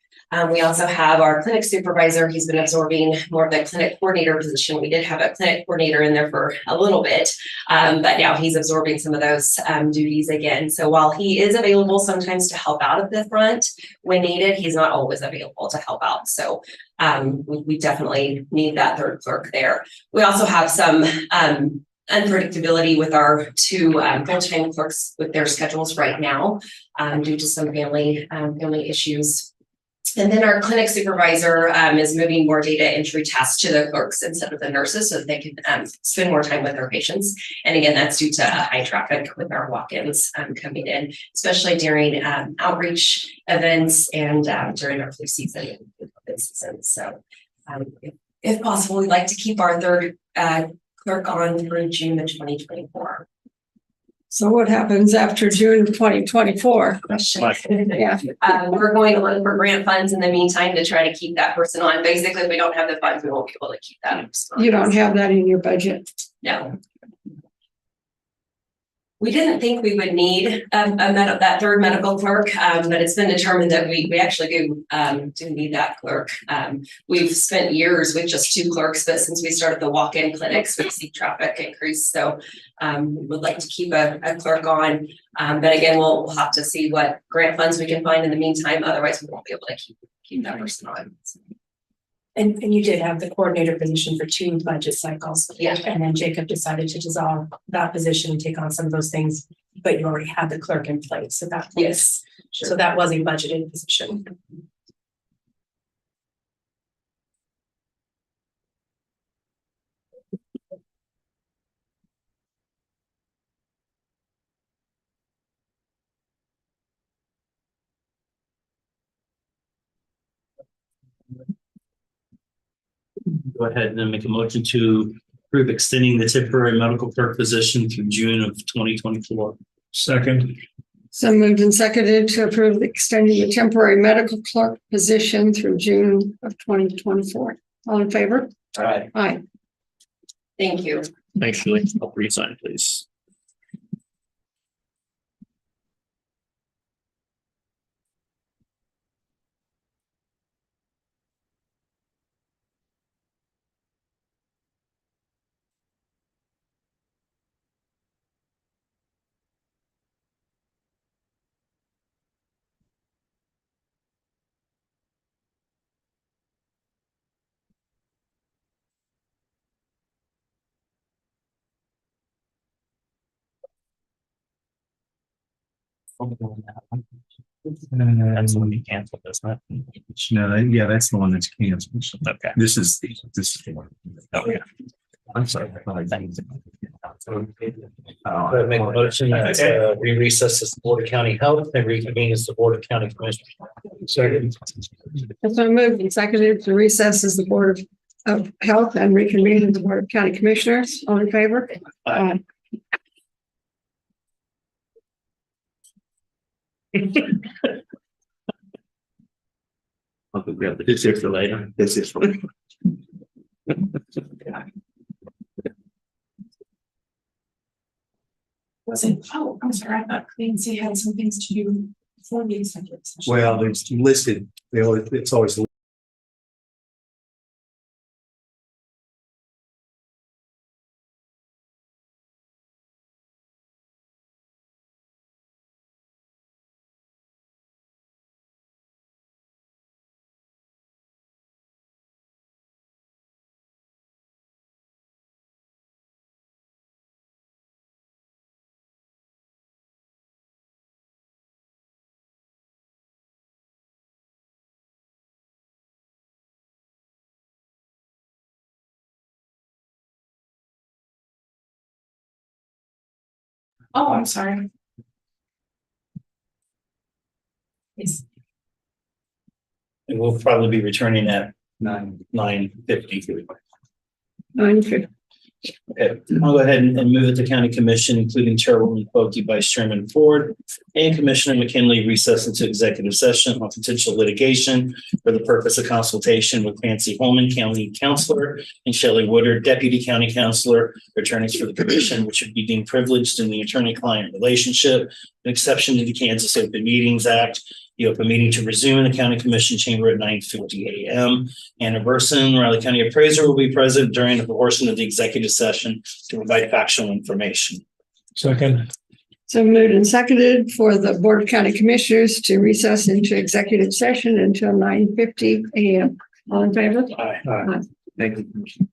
We also have our clinic supervisor. He's been absorbing more of the clinic coordinator position. We did have a clinic coordinator in there for a little bit, but now he's absorbing some of those duties again. So while he is available sometimes to help out at the front when needed, he's not always available to help out. So we definitely need that third clerk there. We also have some unpredictability with our two full-time clerks with their schedules right now due to some family issues. And then our clinic supervisor is moving more data entry tasks to the clerks instead of the nurses so that they can spend more time with their patients. And again, that's due to high traffic with our walk-ins coming in, especially during outreach events and during our flu season and COVID season. So if possible, we'd like to keep our third clerk on through June of 2024. So what happens after June 2024? Yeah. We're going to look for grant funds in the meantime to try to keep that person on. Basically, if we don't have the funds, we won't be able to keep that person on. You don't have that in your budget? No. We didn't think we would need that third medical clerk, but it's been determined that we actually do need that clerk. We've spent years with just two clerks, but since we started the walk-in clinics, we've seen traffic increase. So we would like to keep a clerk on. But again, we'll have to see what grant funds we can find in the meantime. Otherwise, we won't be able to keep that person on. And you did have the coordinator position for 2 budget cycles. Yeah. And then Jacob decided to dissolve that position and take on some of those things, but you already had the clerk in place at that point. Yes. Sure. So that was a budgeted position. Go ahead and then make a motion to approve extending the temporary medical clerk position through June of 2024. Second. So moved and seconded to approve extending the temporary medical clerk position through June of 2024. All in favor? All right. Aye. Thank you. Thanks, Julie. I'll resign, please. That's the one you canceled, isn't it? No, yeah, that's the one that's canceled. Okay. This is the one. Okay. I'm sorry. Make a motion that we recess as the Board of County Health and reconvene as the Board of County Commissioners. Second. So moved and seconded to recess as the Board of Health and reconvene as the Board of County Commissioners. All in favor? Aye. I'll go grab the picture for later. This is. Oh, I'm sorry, I thought Clancy had some things to do before the executive session. Well, it's listed, it's always Oh, I'm sorry. Yes. And we'll probably be returning at 9:50. 9:50. Okay, I'll go ahead and move it to County Commission, including Chairwoman Pokey, Vice Chairman Ford, and Commissioner McKinley recess into executive session on potential litigation for the purpose of consultation with Nancy Holman, County Counselor, and Shelley Woodard, Deputy County Counselor, attorneys for the commission, which would be deemed privileged in the attorney-client relationship, an exception to the Kansas Open Meetings Act. The open meeting to resume in the County Commission chamber at 9:50 a.m. Anna Burson, Riley County Appraiser, will be present during a portion of the executive session to provide factual information. Second. So moved and seconded for the Board of County Commissioners to recess into executive session until 9:50 a.m. All in favor? Aye. Thank you.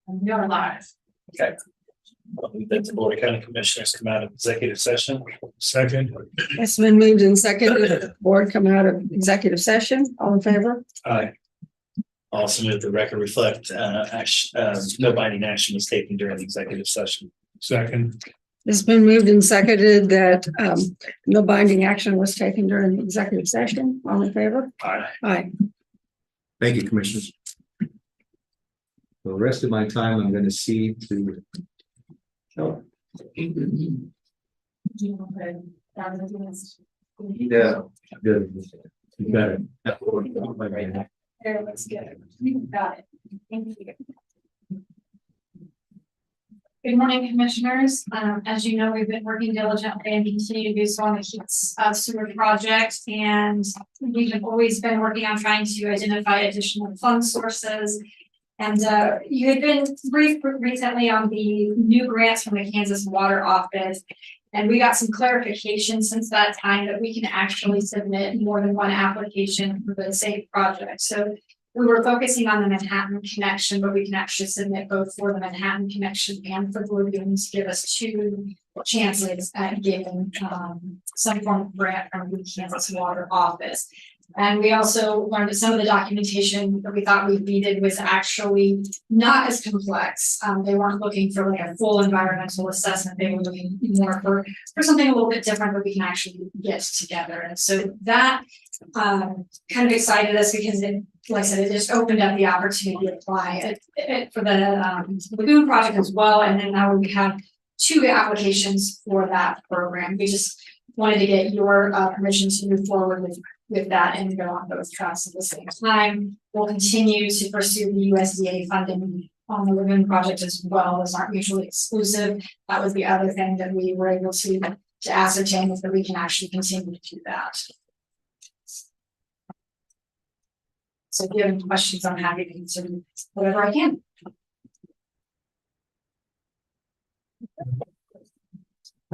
We are live. Okay. That the Board of County Commissioners come out of executive session. Second. It's been moved and seconded, that the board come out of executive session. All in favor? Aye. Also move the record reflect, no binding action was taken during the executive session. Second. It's been moved and seconded that no binding action was taken during the executive session. All in favor? Aye. Aye. Thank you, Commissioners. For the rest of my time, I'm going to cede to. Oh, yeah, good. You got it. There, let's get it. You got it. Thank you. Good morning, Commissioners. As you know, we've been working diligently and continue to do so on the Keats sewer project. And we've always been working on trying to identify additional fund sources. And you had been briefed recently on the new grants from the Kansas Water Office. And we got some clarification since that time that we can actually submit more than one application for the same project. So we were focusing on the Manhattan connection, but we can actually submit both for the Manhattan connection and for the lagoons to give us two chances at getting some form of grant from the Kansas Water Office. And we also learned that some of the documentation that we thought we needed was actually not as complex. They weren't looking for like a full environmental assessment. They were looking more for something a little bit different that we can actually get together. And so that kind of excited us because it, like I said, it just opened up the opportunity to apply it for the lagoon project as well. And then now we have two applications for that program. We just wanted to get your permission to move forward with that and go on those tracks at the same time. We'll continue to pursue the USDA funding on the lagoon project as well. Those aren't mutually exclusive. That was the other thing that we were able to ascertain is that we can actually continue to do that. So if you have any questions, I'm happy to answer whatever I can.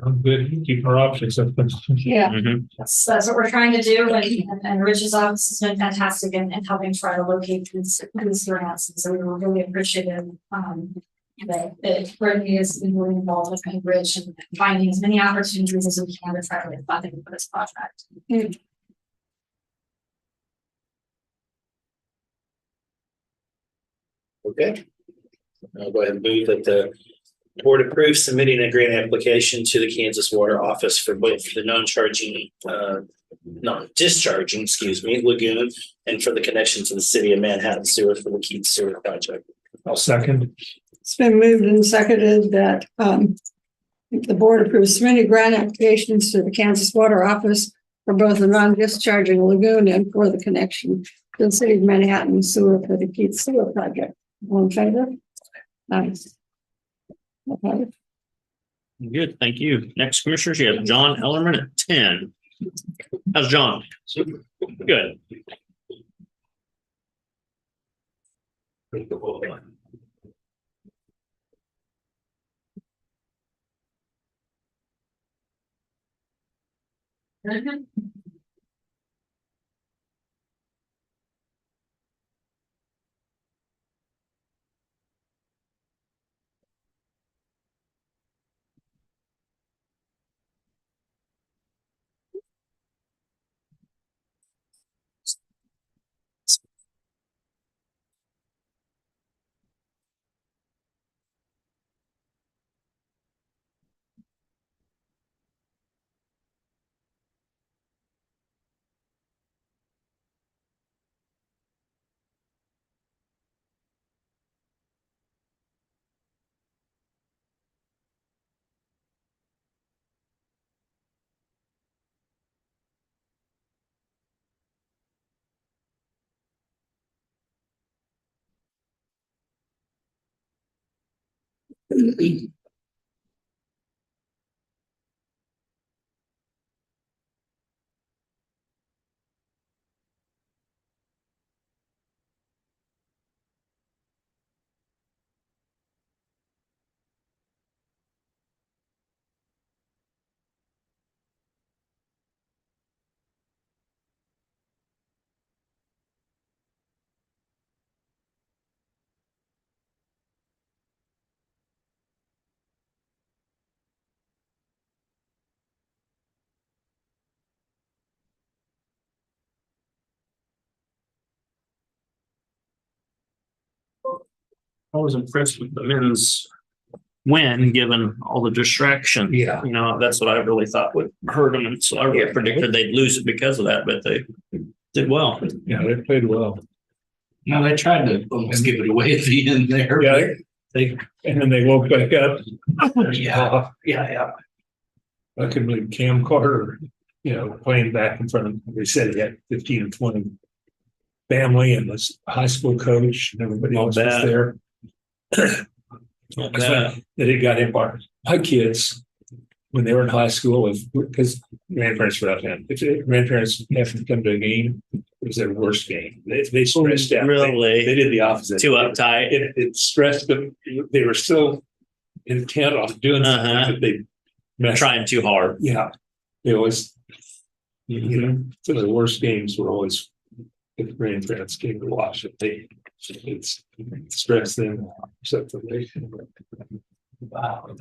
I'm good. Keep our options open. Yeah. Mhm. That's what we're trying to do, and Rich's office has been fantastic in helping try to locate these grants, and so we were really appreciative. That Brittany has been really involved with and Rich and finding as many opportunities as we can to try to get funding for this project. Okay. I'll go ahead and move that the board approves submitting a grant application to the Kansas Water Office for both the non-discharging, lagoon and for the connection to the city of Manhattan sewer for the Keats sewer project. I'll second. It's been moved and seconded that the board approves submitting grant applications to the Kansas Water Office for both the non-discharging lagoon and for the connection to the city of Manhattan sewer for the Keats sewer project. All in favor? Nice. Okay. Good, thank you. Next, Commissioners, you have John Ellerman at 10. How's John? Good. I was impressed with the men's win, given all the distraction. Yeah. You know, that's what I really thought would hurt them. And so I really predicted they'd lose it because of that, but they did well. Yeah, they played well. No, they tried to almost give it away at the end there. Yeah, and then they woke back up. Yeah. I couldn't believe Cam Carter, playing back in front of, they said he had 15 or 20 family and this high school coach and everybody else was there. That it got him by my kids when they were in high school, because grandparents were out there. If grandparents have to come to a game, it was their worst game. They stressed out. Really? They did the opposite. Too uptight. It stressed them. They were so intent on doing something that they messed up. Trying too hard. Yeah. It was, some of the worst games were always if grandparents came to watch it. It's stress them separately. Wow.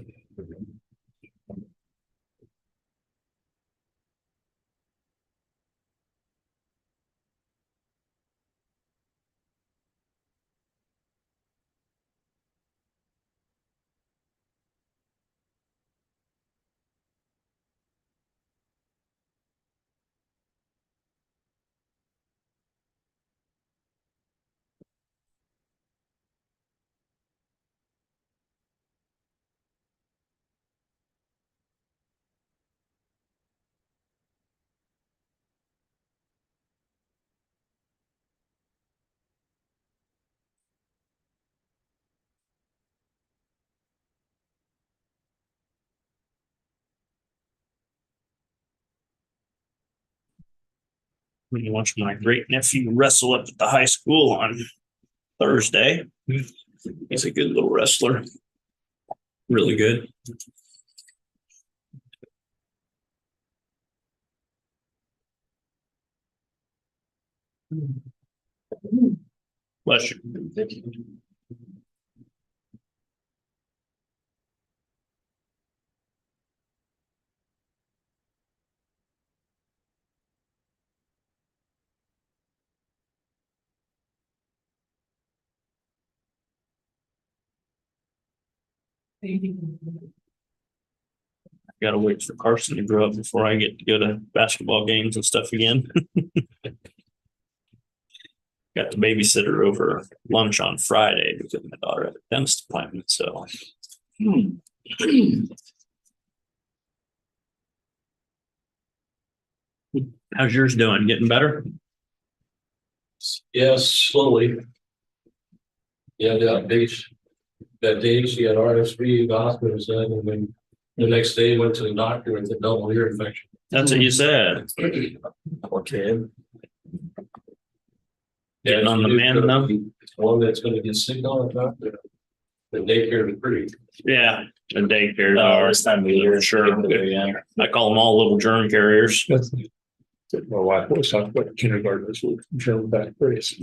I'm gonna watch my great nephew wrestle up at the high school on Thursday. He's a good little wrestler. Really good. Bless you. Gotta wait for Carson to grow up before I get to go to basketball games and stuff again. Got the babysitter over lunch on Friday because my daughter had a dentist appointment, so. How's yours doing? Getting better? Yes, slowly. Yeah, that day she had RSV, the hospital said, and then the next day went to the doctor with a double ear infection. That's what you said. Poor kid. Getting on the mend though. One that's gonna get sick on the doctor. The daycare is pretty. Yeah, the daycares are this time of year, sure. I call them all little germ carriers. My wife always talked about kindergartners with germ back brace.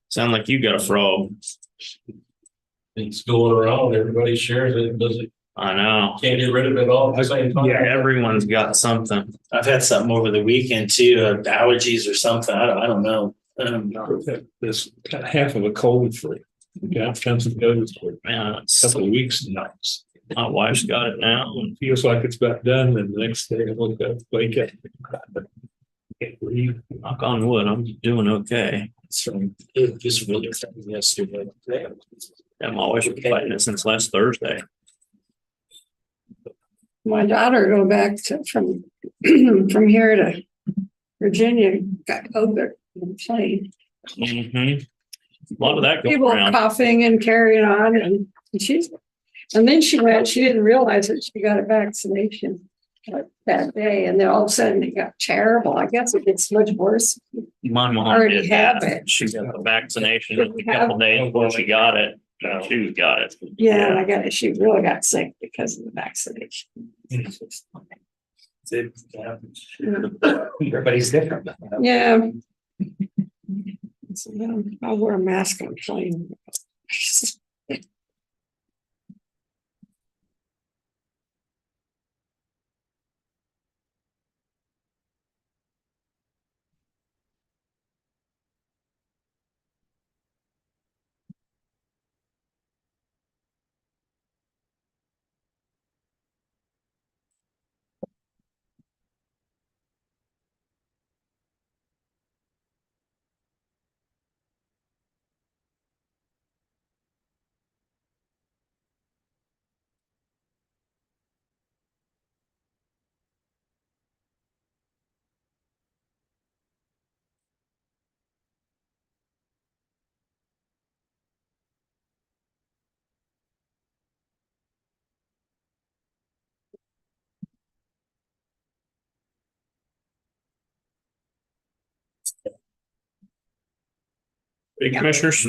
Sound like you got a frog. It's going around, everybody shares it, does it? I know. Can't get rid of it all at the same time. Yeah, everyone's got something. I've had something over the weekend too, allergies or something. I don't know. This half of a cold for comes and goes for Man, a couple of weeks and nights. my wife's got it now. It feels like it's about done, and the next day I look up, wake up. Can't breathe. Knock on wood, I'm doing okay. It just really yesterday. I'm always been fighting it since last Thursday. My daughter go back from here to Virginia, got COVID on the plane. A lot of that going People around. coughing and carrying on, and then she didn't realize that she got a vaccination that day, and then all of a sudden it got terrible. I guess it gets much worse. My mom already did have that. it. She got the vaccination a couple days before she got it. She got it. Yeah, and I got it. She really got sick because of the vaccination. Everybody's different. Yeah. So, yeah, I'll wear a mask on plane. Hey, Commissioners.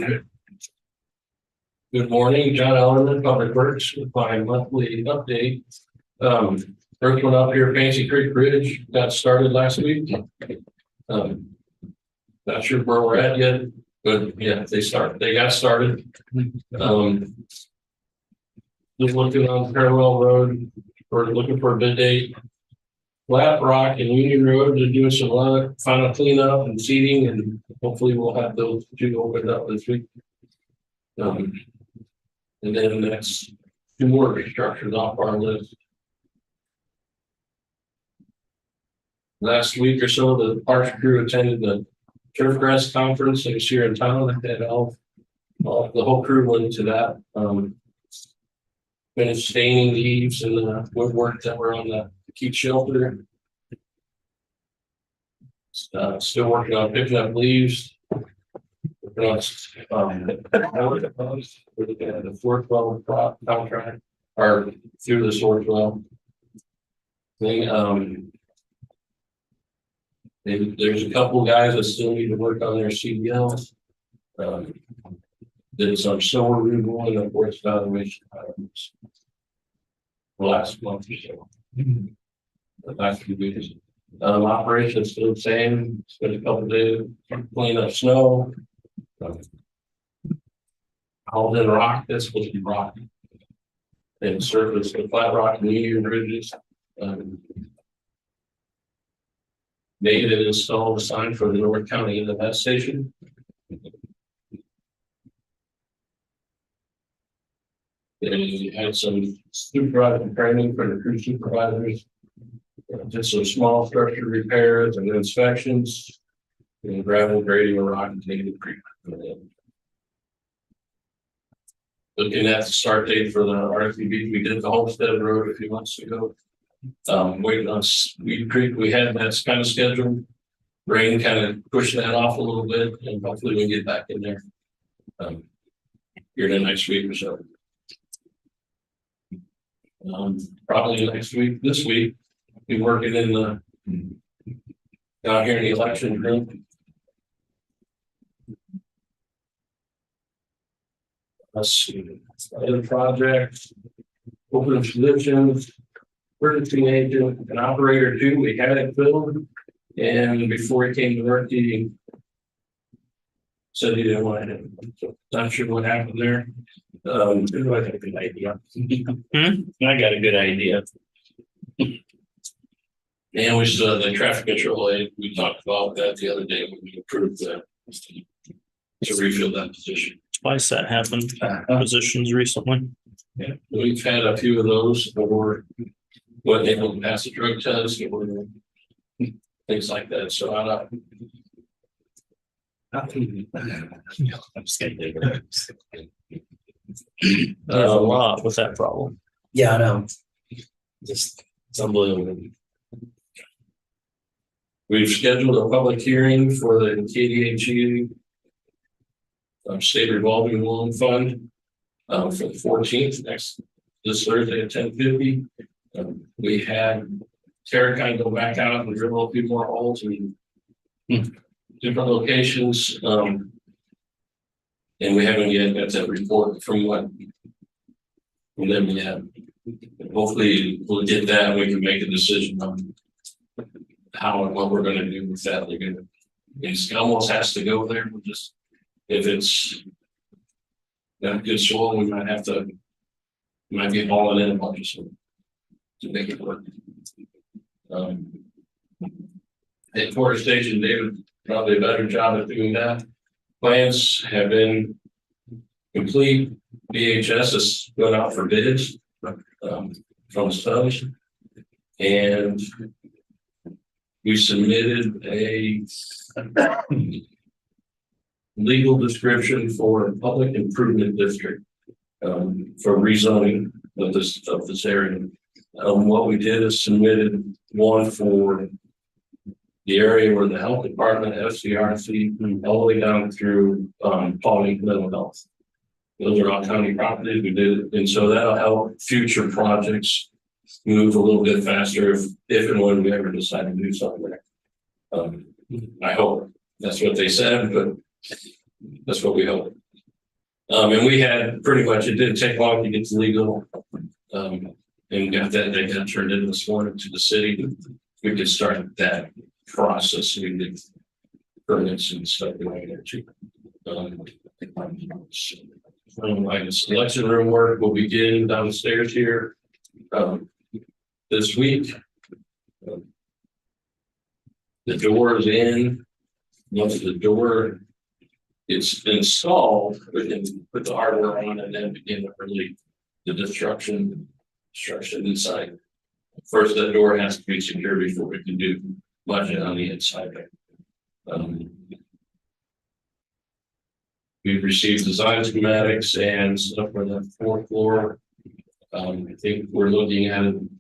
Good morning, John Ellerman, Public Works, with my monthly update. First one up here, Fancy Creek Bridge, got started last week. Not sure where we're at yet, but yeah, they got started. Just looking on Parallel Road, we're looking for a bid date. Flat Rock and Union Road, they're doing some final cleanup and seeding, and hopefully we'll have those two opened up this week. And then that's 2 more restructures off our list. Last week or so, the parks crew attended the Turfgrass Conference that was here in town. They had all the whole crew went to that. Finished staining leaves and the woodwork that were on the keep shelter. Still working on picking up leaves. We're looking at the 412 contract or through the Sourcewell thing. There's a couple guys that still need to work on their CDLs. Did some snow removal and of course valuation last month or so. The last few weeks. Operation is still the same. Spent a couple of days cleaning up snow. Hauled in rock that's supposed to be rock. And surface the flat rock and Union Bridges. Made and installed a sign for the North County Internet station. They had some supervisor training for the crew supervisors. Just some small structure repairs and inspections. And gravel grading and rock and taking the creek. Looking at the start date for the RCPD, we did the Homestead Road a few months ago. Waiting on Weed Creek, we had that kind of scheduled. Rain kind of pushed that off a little bit, and hopefully we can get back in there here the next week or so. Probably next week, this week, be working in the down here in the election room. Let's see, other projects, open positions. Emergency agent, an operator too, we had it filled, and before he came to work, he said he didn't want it. So not sure what happened there. I got a good idea. I got a good idea. And we saw the traffic control aid, we talked about that the other day when we approved that to refill that position. Twice that happened, positions recently. Yeah, we've had a few of those for what they will pass a drug test or things like that. So I'm just kidding. There's a lot with that problem. Yeah, I know. Just it's unbelievable. we've scheduled a public hearing for the KDHE state revolving loan fund for the 14th this Thursday at 10:50. We had Tara kind of go back out and drill a few more holes in different locations. And we haven't yet got that report from them yet. Hopefully we'll get that and we can make a decision on how and what we're going to do with that. It almost has to go there. We'll just, if it's got good soil, we might be hauling in a bunch of soil to make it work. At Forest Station, David probably a better job at doing that. Plans have been complete. BHS is going out for bids from subs, and we submitted a legal description for a public improvement district for rezoning of this area. What we did is submitted one for the area where the health department, FCRC, all the way down through Pawnee Mental Health. Those are all county properties. We did it, and so that'll help future projects move a little bit faster if and when we ever decide to do something there. I hope that's what they said, but That's what we hope. And we had pretty much, it didn't take long to get legal. And we got that, they got turned in this morning to the city. We could start that process. We did permits and stuff like that too. Like the selection room work will begin downstairs here this week. The door is in. Once the door is installed, we can put the hardware on and then begin to really the destruction inside. First, that door has to be secured before we can do much on the inside. We've received design schematics and stuff for the fourth floor. I think we're looking at an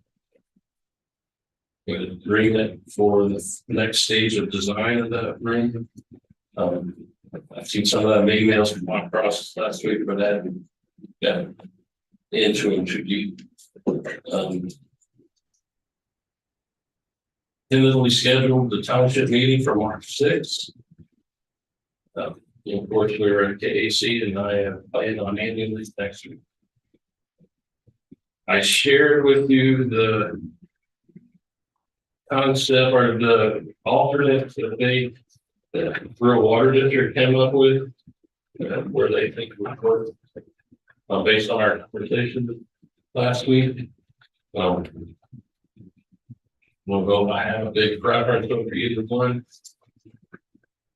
agreement for the next stage of design of that room. I've seen some of that emails from my process last week for that. Yeah, into and too deep. Tentatively scheduled the township meeting for March 6th. Of course, we were at KAC and I plan on handling this next week. I shared with you the concept or the alternate that they, the rural water district came up with, where they think it would work, based on our conversation last week. We'll go, I have a big preference over either one.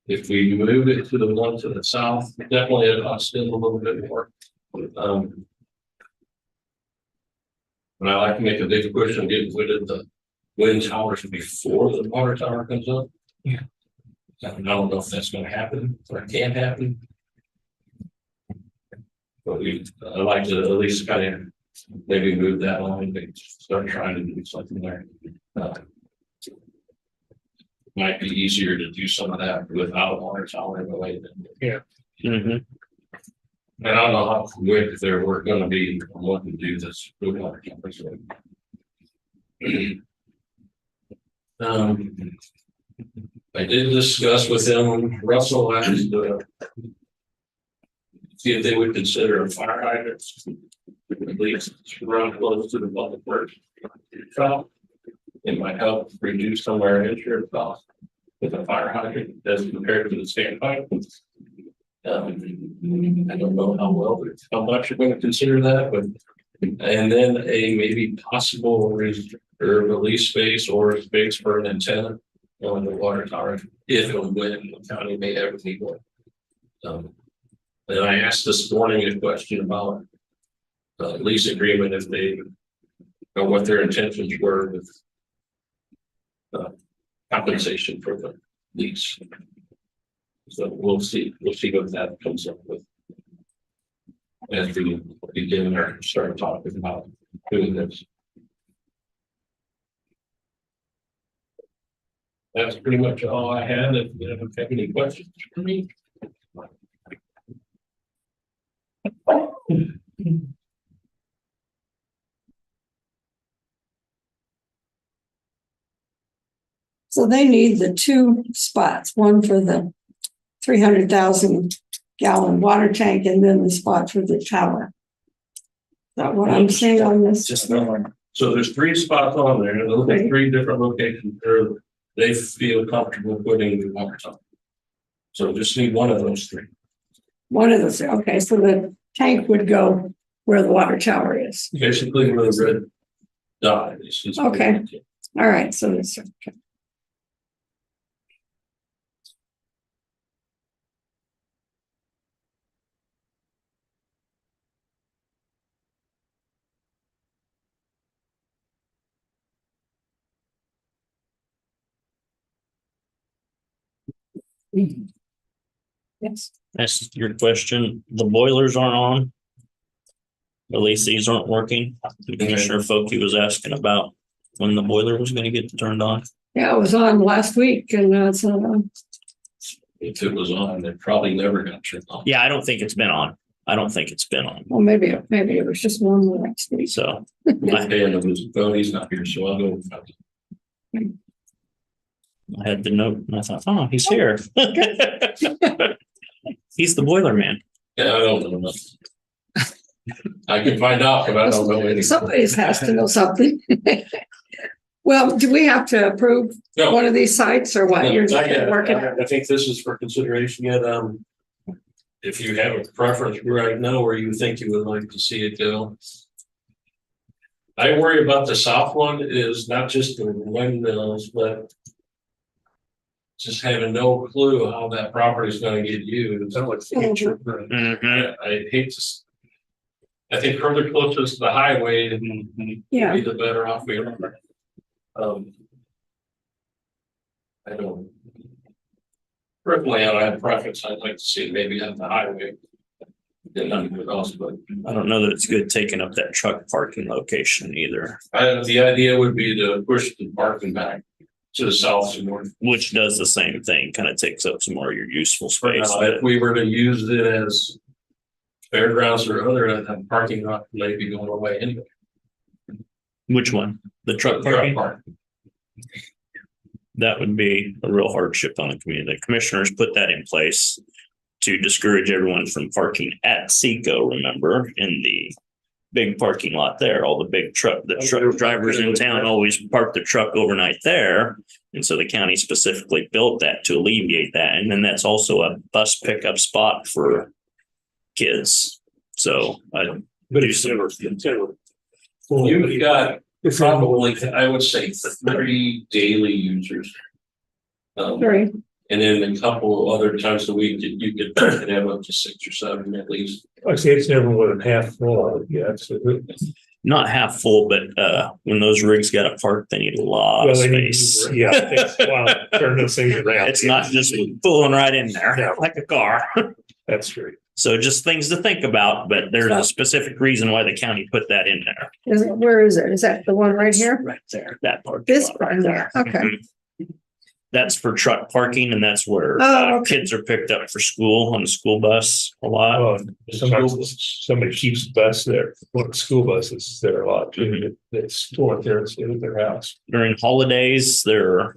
If we move it to the one to the south, definitely it costs still a little bit more. And I like to make a big push on getting rid of the wind towers before the water tower comes up. Yeah. I don't know if that's going to happen or it can happen. But I like to at least kind of maybe move that line and start trying to do something there. Might be easier to do some of that without a water tower in the way. Yeah. And I don't know how quick we're going to be wanting to do this with water towers. I did discuss with them, Russell asked see if they would consider a fire hydrant, at least run close to the public works shop. It might help reduce some of our insurance costs with a fire hydrant as compared to the standpipe. I don't know how much you're going to consider that, but and then a maybe possible release space or a space for an antenna on the water tower if and when the county may ever need one. And I asked this morning a question about lease agreement if they know what their intentions were with compensation for the lease. So we'll see what that comes up with as we begin or start talking about doing this. That's pretty much all I had. If you don't have any questions for me. So they need the two spots, one for the 300,000 gallon water tank and then the spot for the tower. Is that what I'm saying on this? Just one. So there's 3 spots on there. Those are 3 different locations where they feel comfortable putting the water tower. So just need one of those 3. One of those, okay, so the tank would go where the water tower is. Basically where the red dot is. Okay. All right, so this, okay. Yes. That's your question. The boilers aren't on. At least these aren't working. Commissioner Folke was asking about when the boiler was going to get turned on. Yeah, it was on last week and it's not on. If it was on, it probably never got turned on. Yeah, I don't think it's been on. Well, maybe it was just one last week. So He's not here, so I'll go. I had the note and I thought, oh, he's here. He's the boiler man. Yeah, I don't know. I can find out, but I don't know anything. Somebody has to know something. Well, do we have to approve No. one of these sites or what? No, You're just not yet. working. I think this is for consideration yet. If you have a preference right now where you think you would like to see it go. I worry about the south one is not just the windmills, but just having no clue how that property is gonna get used. Mhm. I hate to. I think further closest to the highway would Yeah. be the better off we are. I don't. Personally, I don't have a preference. I'd like to see it maybe on the highway. Then nothing else, but I don't know that it's good taking up that truck parking location either, the idea would be to push the parking back to the south some more. which does the same thing, kind of takes up some more of your useful space. If we were to use it as fairgrounds or other, that parking lot may be going away anyway. Which one? The truck parking? That would be a real hardship on the community. The commissioners put that in place to discourage everyone from parking at Seco, remember, in the big parking lot there, all the truck drivers in town always park the truck overnight there. And so the county specifically built that to alleviate that. And then that's also a bus pickup spot for kids. So But it's You've got probably, I would say, 30 daily users. Right. And then a couple other times a week that you could have up to 6 or 7 at least. I see it's never more than half full. Yeah, absolutely. not half full, but when those rigs got to park, they need a lot of space. Turn those things around. It's not just pulling right in there like a car. That's true. So just things to think about, but there's a specific reason why the county put that in there. Where is it? Is that the one right here? Right there, that part. This part there, okay. That's for truck parking, and that's where kids are picked up for school on the school bus a lot. Oh, somebody keeps the bus there. One of the school buses there a lot too. They store it there instead of their house. During holidays, there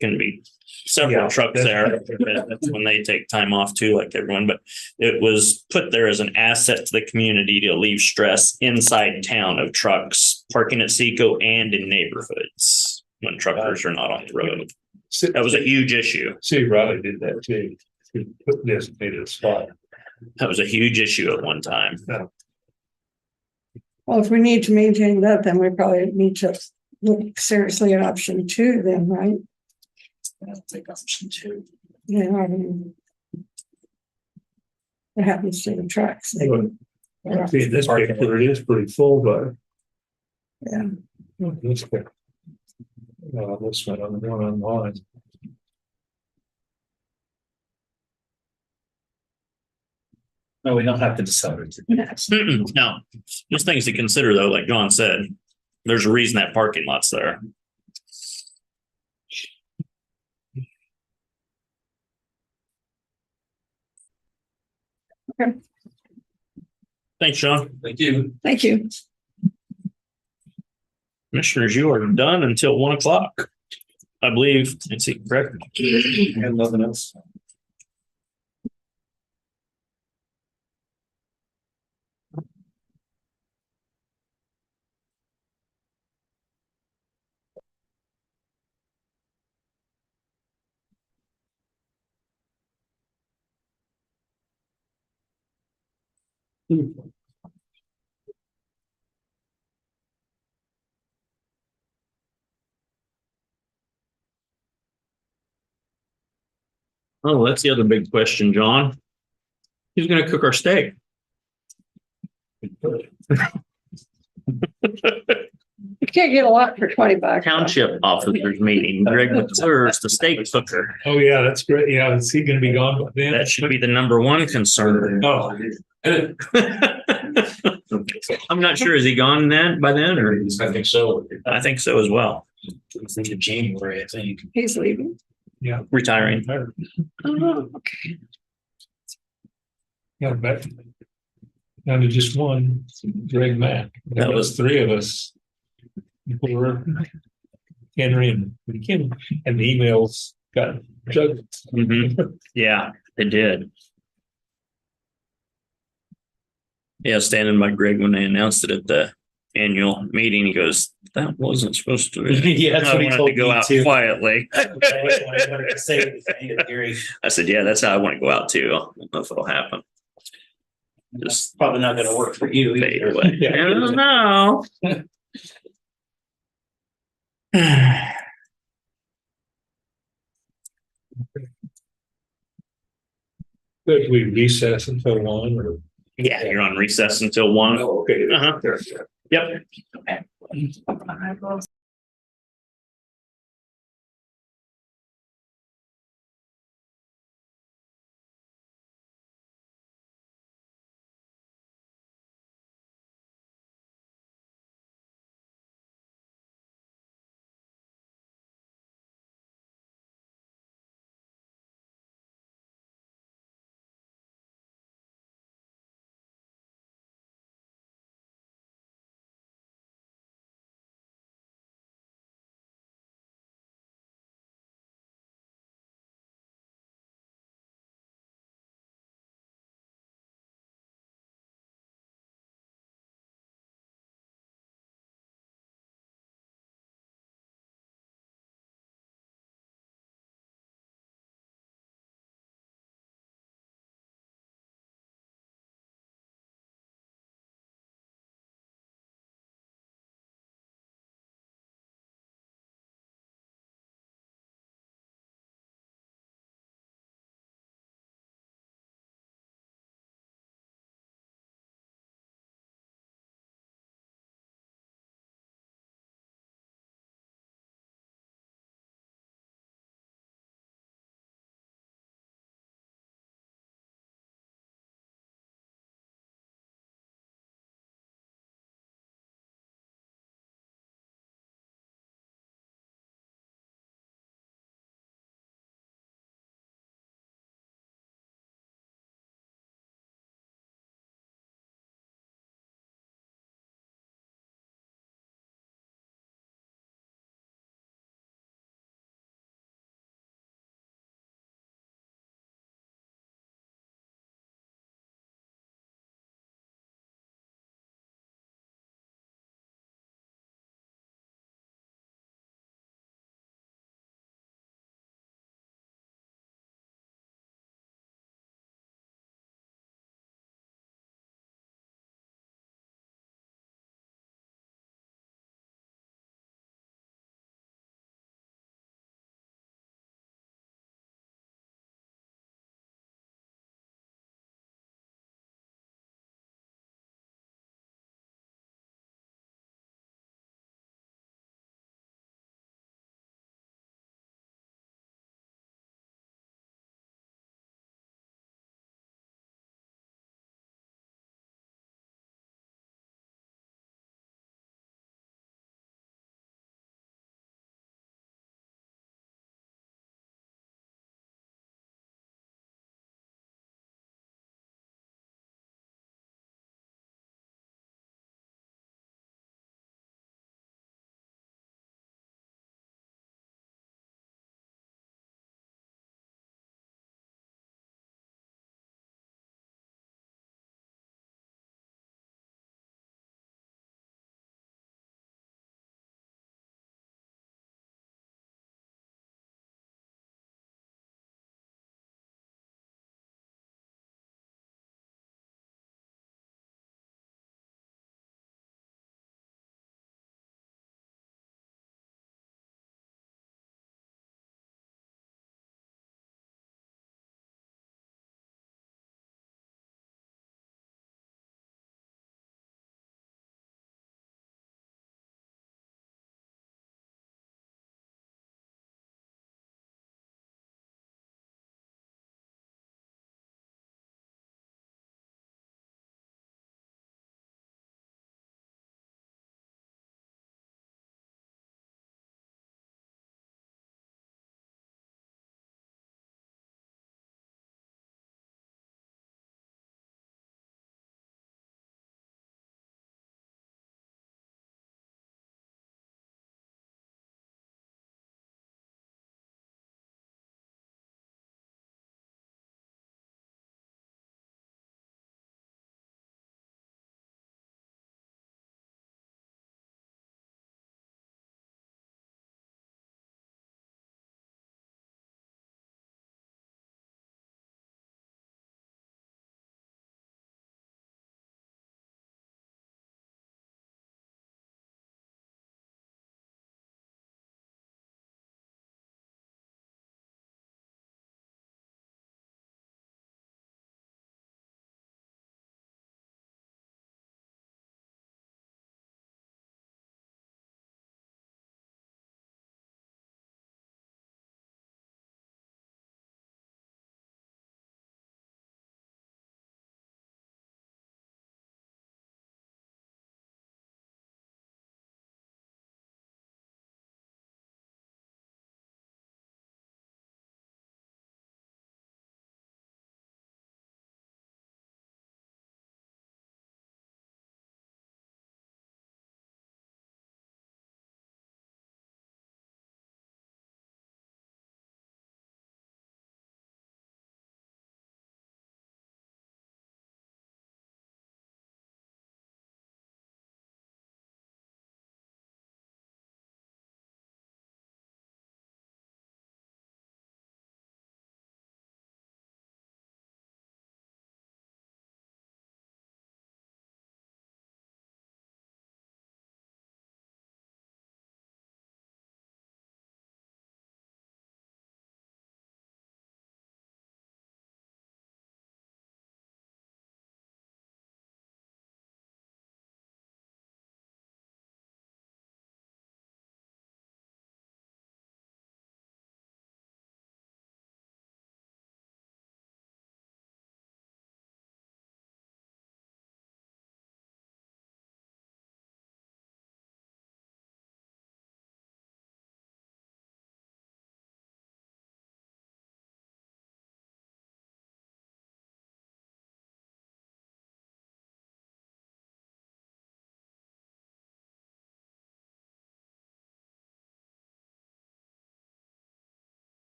can be several trucks there. That's when they take time off too, like everyone. But it was put there as an asset to the community to relieve stress inside town of trucks parking at Seco and in neighborhoods when truckers are not on the road. That was a huge issue. See, Riley did that too. He put designated a spot. That was a huge issue at one time. Well, if we need to maintain that, then we probably need to look seriously at option 2 then, right? I'll take option 2. Yeah, I mean. What happens to the trucks? See, in this picture, it is pretty full, but. Yeah. This one on the one online. No, we don't have to decide. No, just things to consider though, like John said, there's a reason that parking lot's there. Okay. Thanks, John. Thank you. Thank you. Commissioners, you are done until 1 o'clock. I believe, let's see, correct? And nothing else. Oh, that's the other big question, John. Who's gonna cook our steak? You can't get a lot for $20. Township officers meeting, Greg McClure is the steak cooker. Oh, yeah, that's great. Yeah, is he gonna be gone by then? That should be the number one concern. Oh. I'm not sure, is he gone then by then, or? I think so. I think so as well. I think in January, I think. He's leaving. Yeah. Retiring. Oh, okay. Yeah, back down to just one, Greg Mack. That was 3 of us. Before Henry and Kim, and the emails got jugged. Yeah, they did. Yeah, standing by Greg when they announced it at the annual meeting, he goes, that wasn't supposed to. Yeah, that's I what he wanted told to go me out too. quietly. Say anything, Gary. I said, yeah, that's how I want to go out too. I don't know if it'll happen. Just Probably not gonna work for you fade either. away. I don't know. Could we recess until 1 or? Yeah, you're on recess until 1. Okay. Uh-huh. Yep.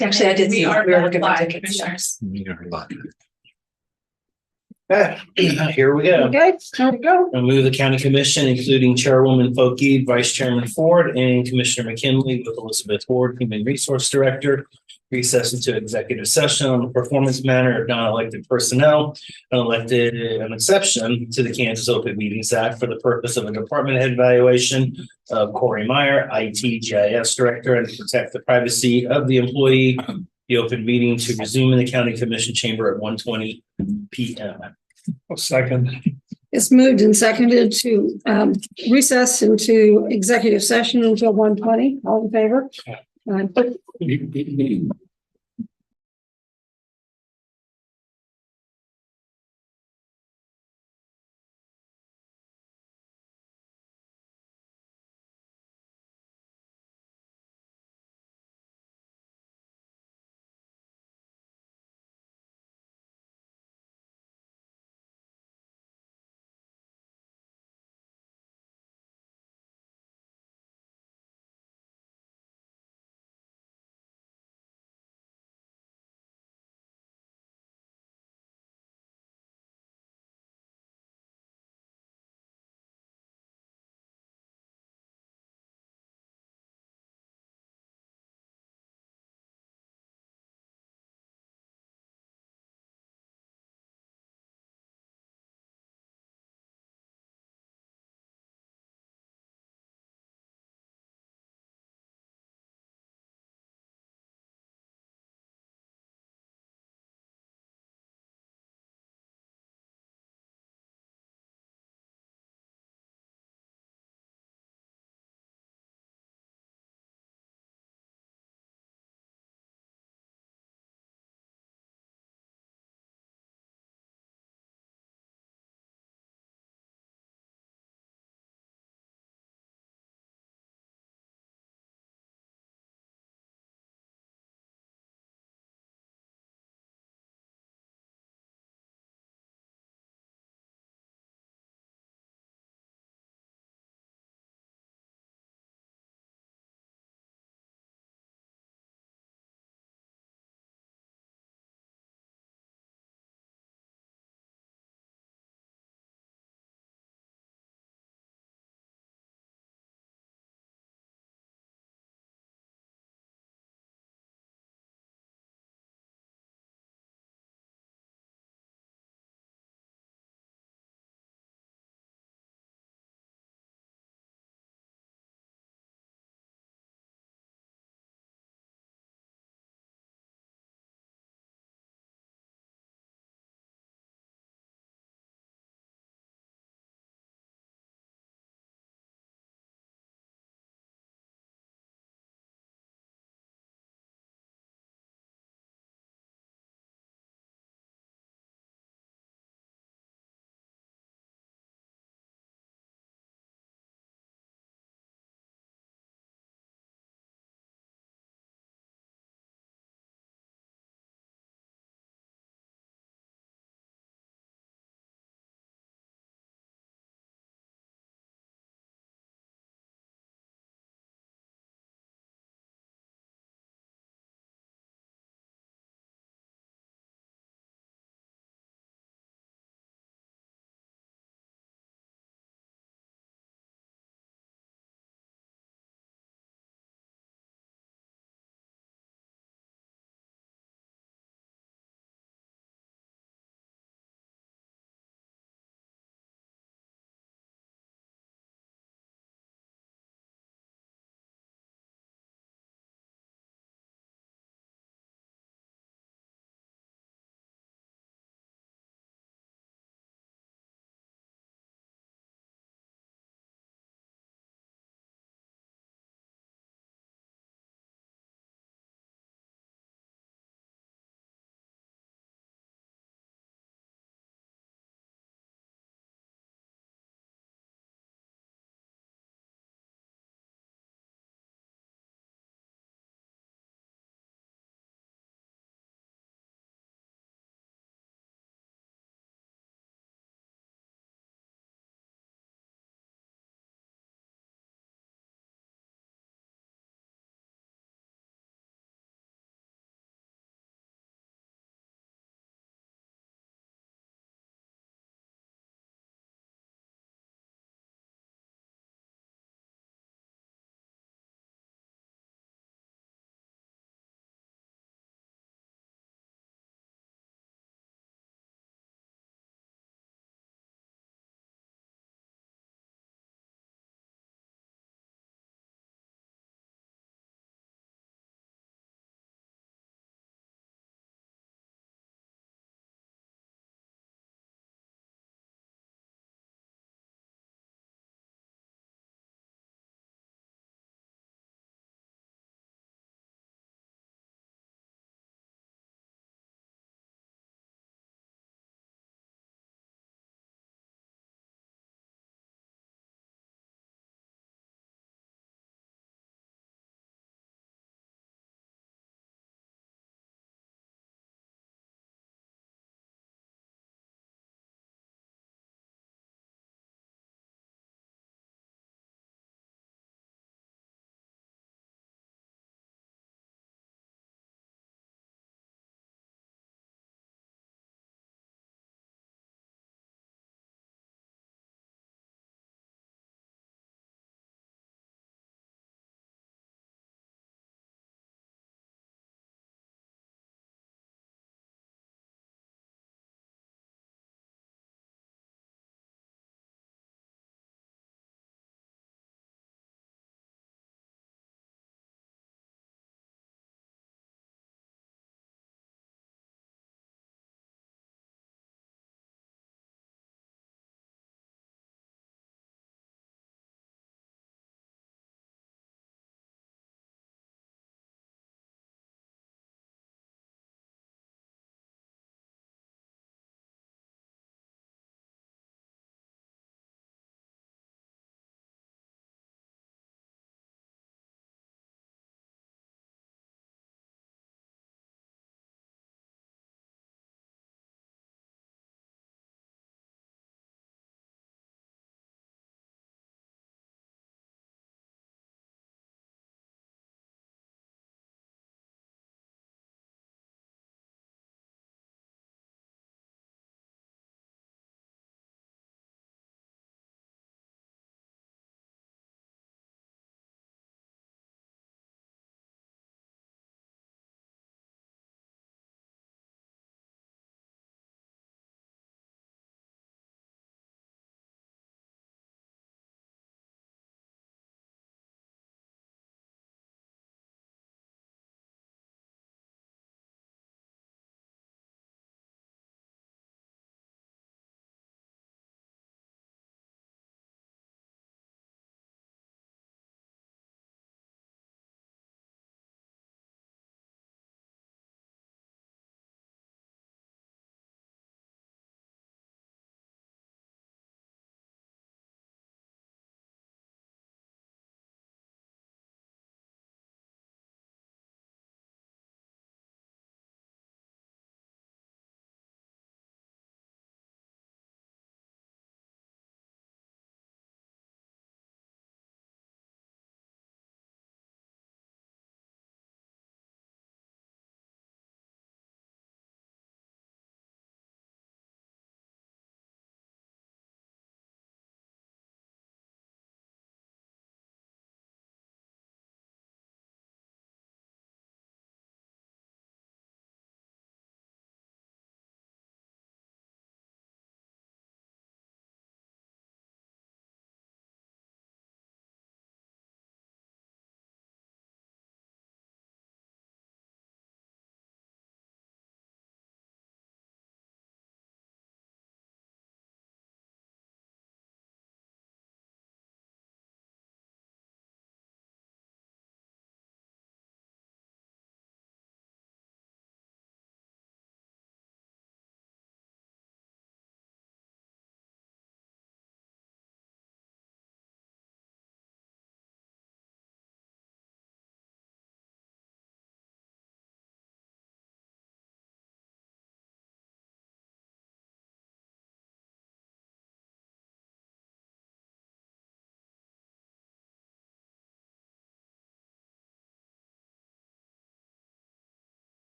Actually, I did see, We are we were looking at live, tickets. Yeah. commissioners. Here we go. Okay, time to go. I move the county commission, including Chairwoman Foki, Vice Chairman Ford, and Commissioner McKinley with Elizabeth Ward, Human Resource Director. Recess into executive session on the performance matter of non-elected personnel, an exception to the Kansas Open Meetings Act for the purpose of a department head evaluation of Corey Meyer, IT GIS Director, and to protect the privacy of the employee. The open meeting to resume in the county commission chamber at 1:20 PM. Second. It's moved and seconded to recess into executive session until 1:20. All in favor?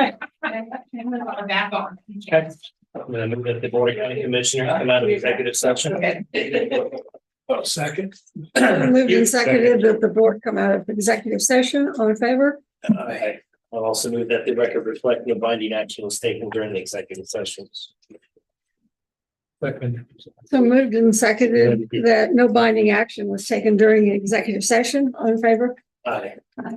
Back on. Okay. I'm gonna move that the Board of County Commissioners come out of executive session. Second. Moved and seconded that the board come out of executive session. All in favor? I'll also move that the record reflect no binding action was taken during the executive sessions. Second. So moved and seconded that no binding action was taken during the executive session. All in favor? Aye. Aye.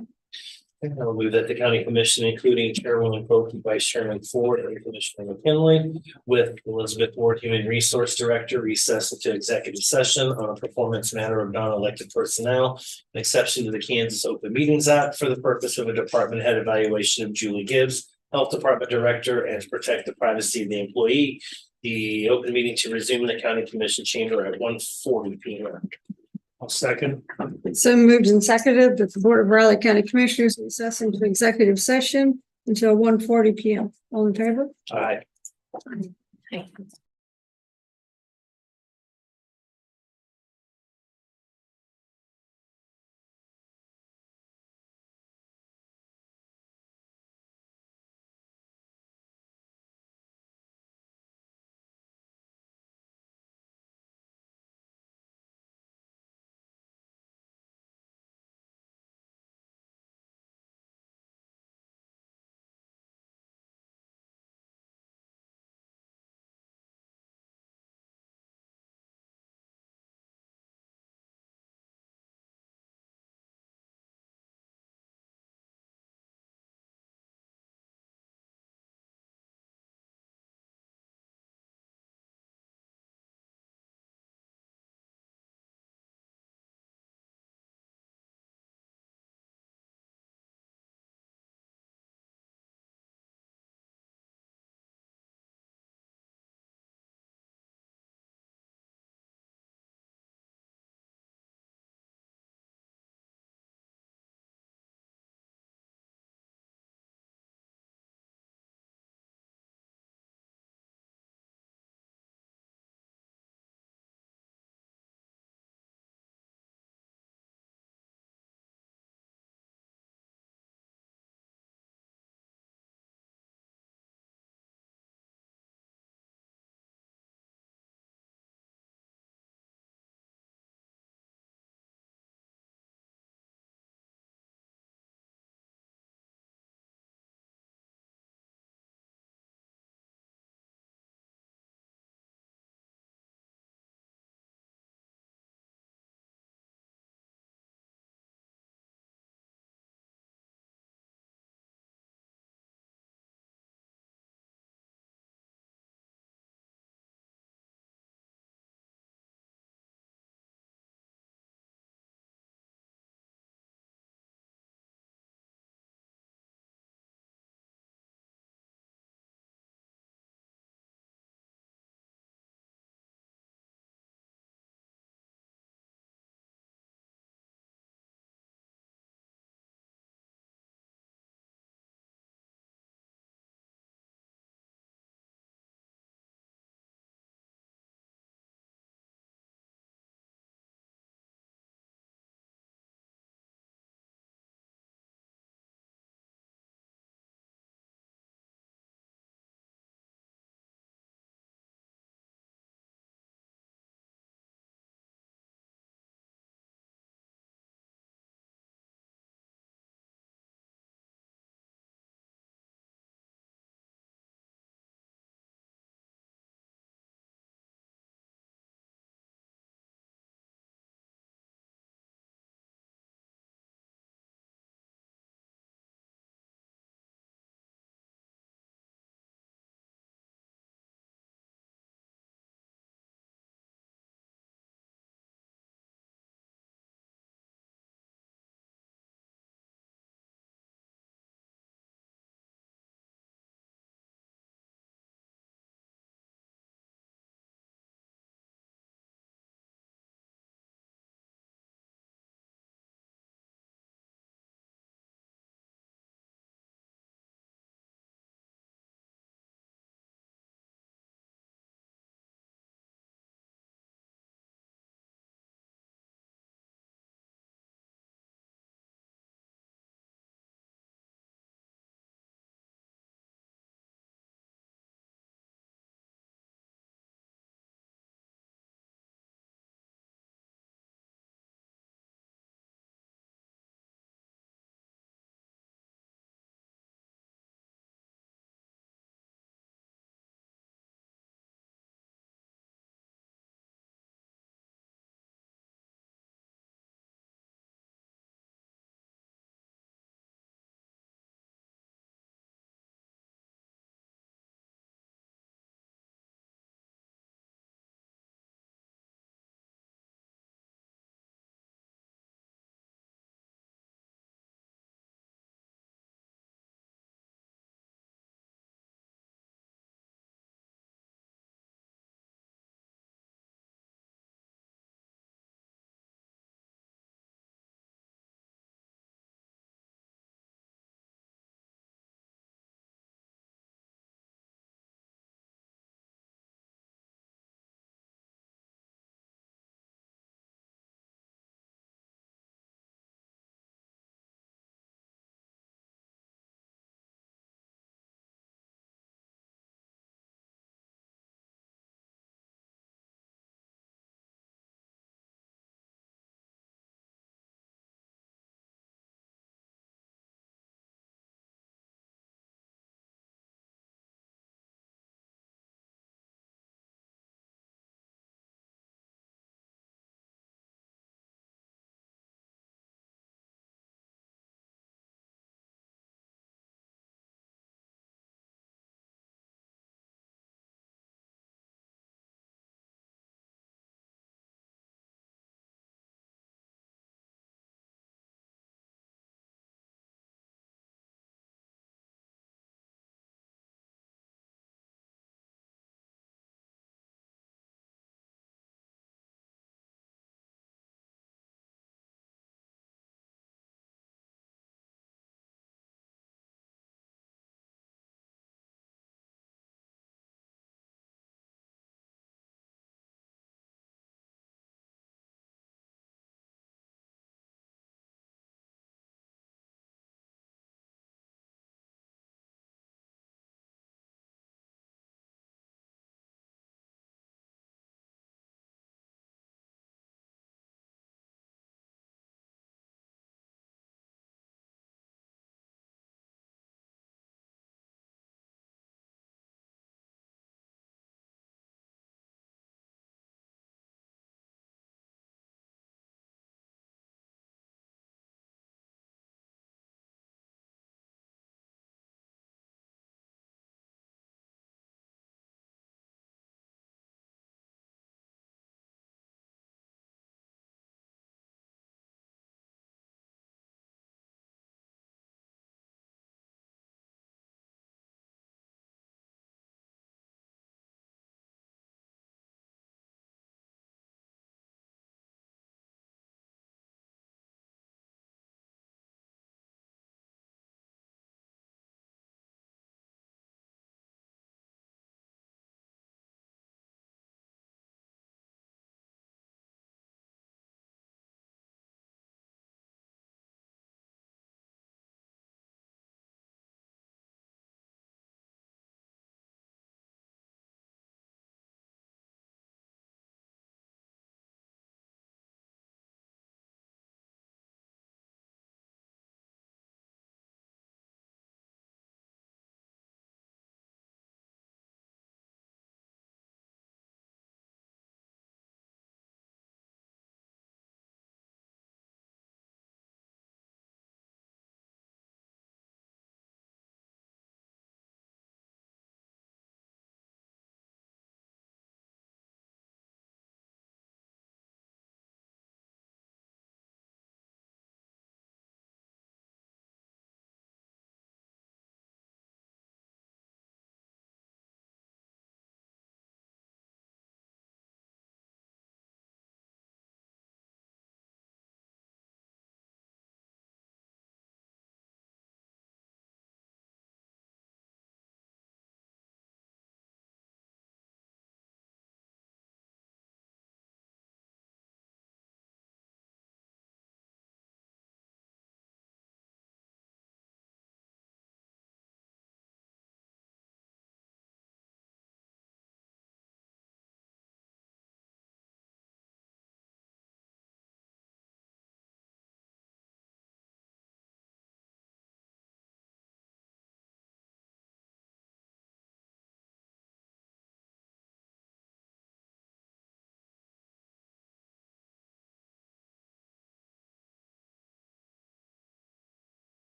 I'll move that the county commission, including Chairwoman Polk, Vice Chairman Ford, and Commissioner McKinley, with Elizabeth Ward, Human Resource Director, recess into executive session on a performance matter of non-elected personnel, an exception to the Kansas Open Meetings Act for the purpose of a department head evaluation of Julie Gibbs, Health Department Director, and to protect the privacy of the employee. The open meeting to resume in the county commission chamber at 1:40 p.m. I'll second. So moved and seconded that the Board of Riley County Commissioners recess into executive session until 1:40 p.m. All in favor? Aye.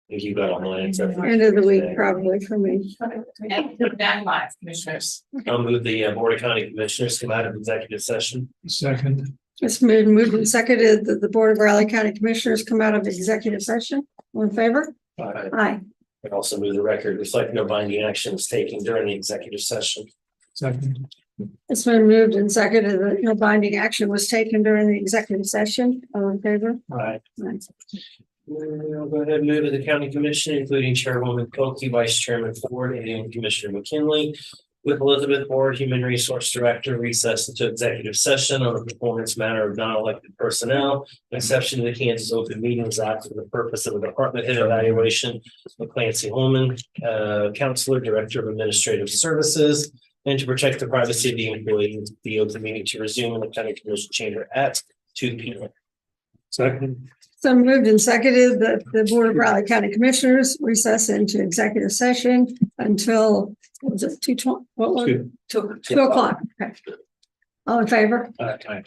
think you got all mine. So End of the week probably for me. And back live, commissioners. I'll move the Board of County Commissioners come out of executive session. Second. It's moved and seconded that the Board of Raleigh County Commissioners come out of executive session. All in favor? Aye. I also move the record reflect no binding action was taken during the executive session. Second. It's been moved and seconded that no binding action was taken during the executive session. All in favor? All right. Aye. We'll go ahead and move to the county commission, including Chairwoman Cokie, Vice Chairman Ford, and Commissioner McKinley. With Elizabeth Ward, Human Resource Director, recessed into executive session on a performance matter of non-elected personnel, an exception to the Kansas Open Meetings Act for the purpose of a department head evaluation of Clancy Holman, Counselor, Director of Administrative Services, and to protect the privacy of the employees, the open meeting to resume in the county commission chamber at 2 p.m. Second. So moved and seconded that the Board of Raleigh County Commissioners recess into executive session until, what was it, 2:20? What was it? 2 o'clock. Okay. All in favor? Time.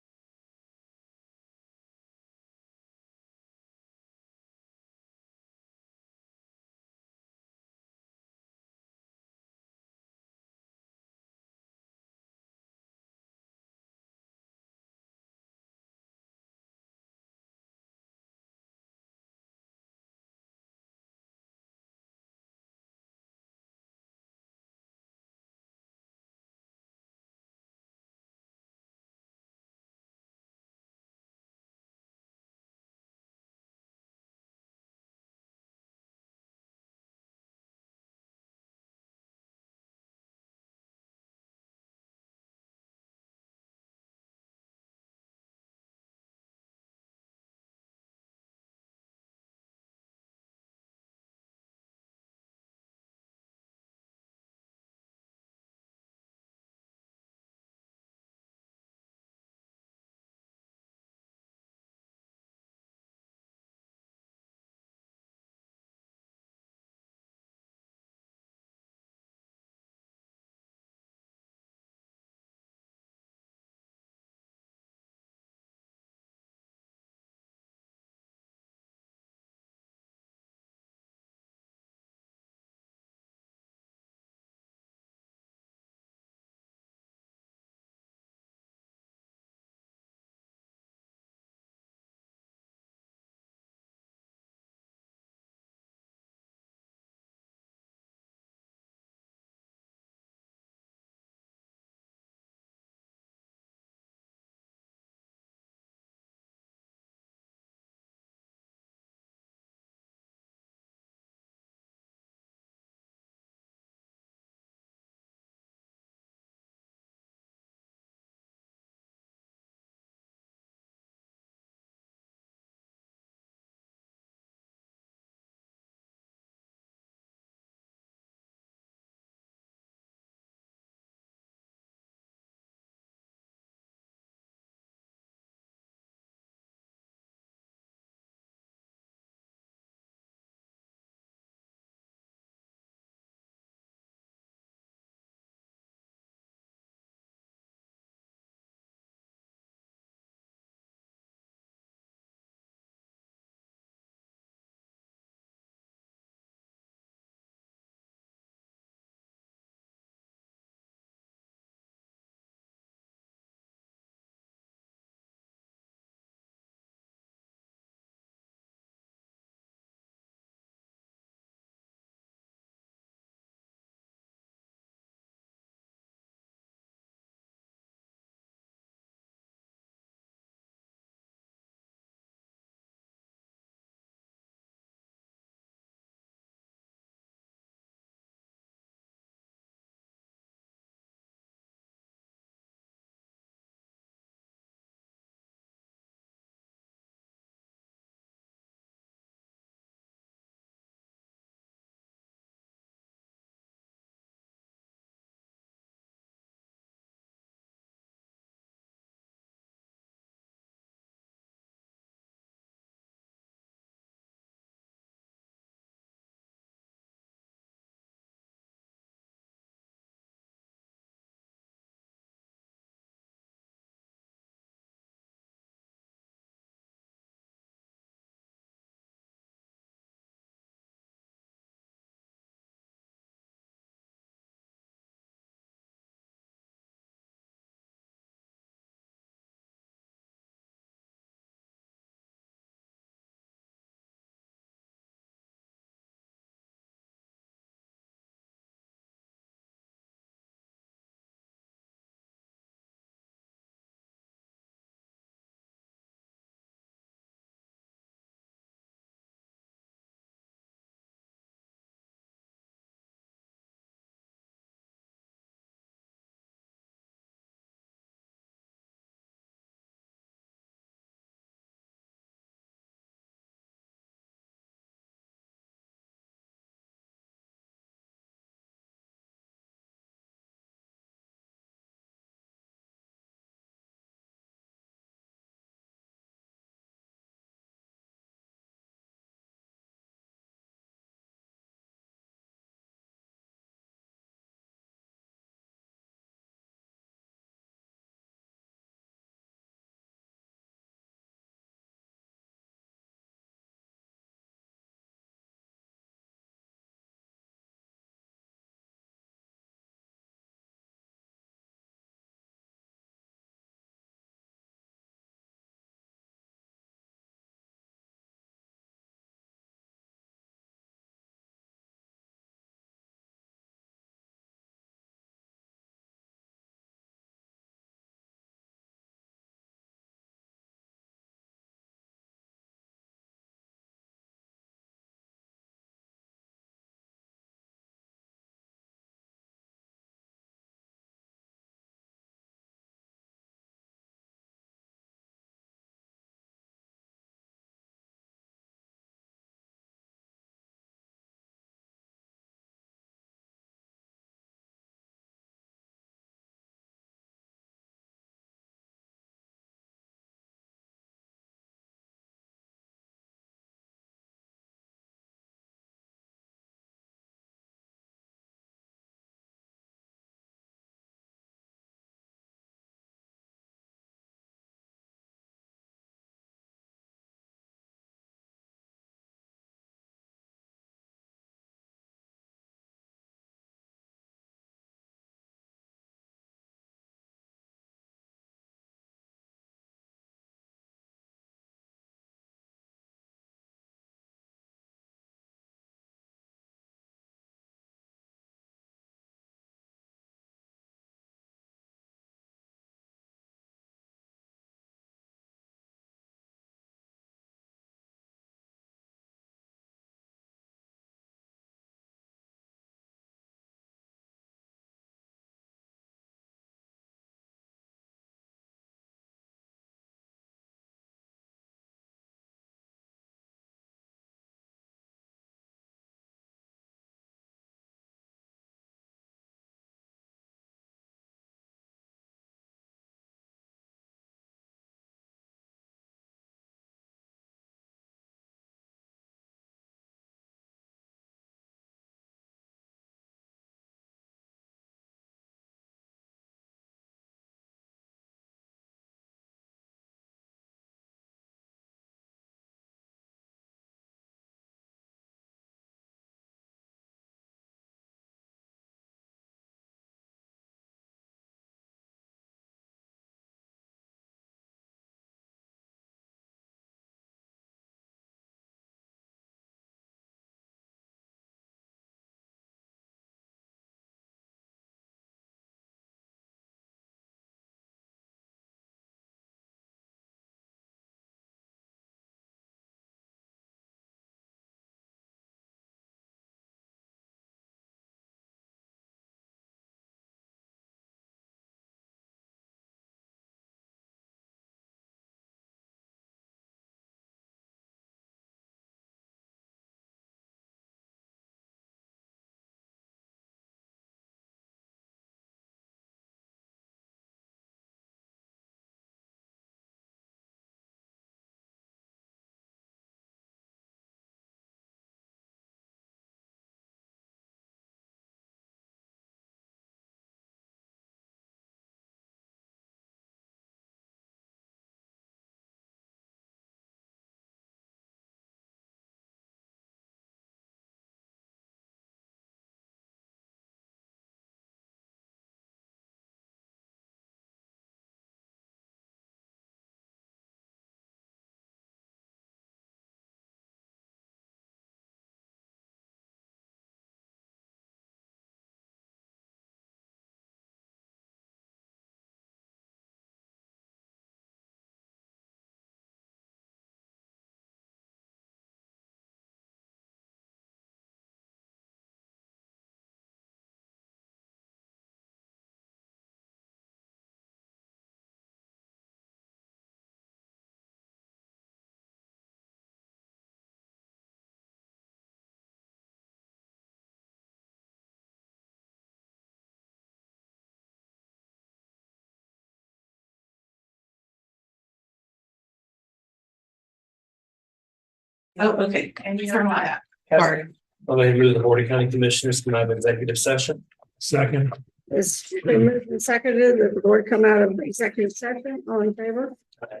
Oh, okay. And you're not. Sorry. I'll go ahead and move the Board of County Commissioners to have executive session. Second. It's been moved and seconded that the board come out of executive session. All in favor? That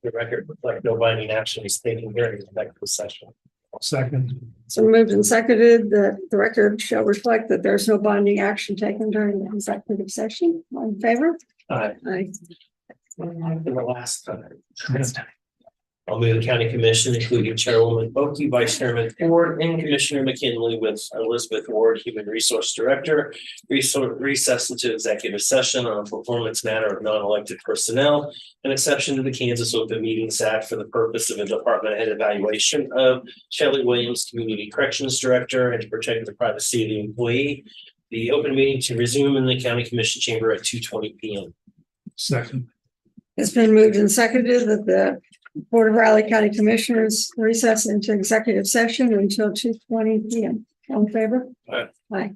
the record reflect no binding action is taken during the executive session. Second. So moved and seconded that the record shall reflect that there's no binding action taken during the executive session. All in favor? Aye. Aye. And the last time. I'll move the county commission, including Chairwoman BOCC, Vice Chairman Ford, and Commissioner McKinley with Elizabeth Ward, Human Resource Director, recess into executive session on a performance matter of non-elected personnel, an exception to the Kansas Open Meetings Act for the purpose of a department head evaluation of Shelley Williams, Community Corrections Director, and to protect the privacy of the employee. The open meeting to resume in the county commission chamber at 2:20 p.m. Second. It's been moved and seconded that the Board of Riley County Commissioners recess into executive session until 2:20 p.m. All in favor? Aye. Aye.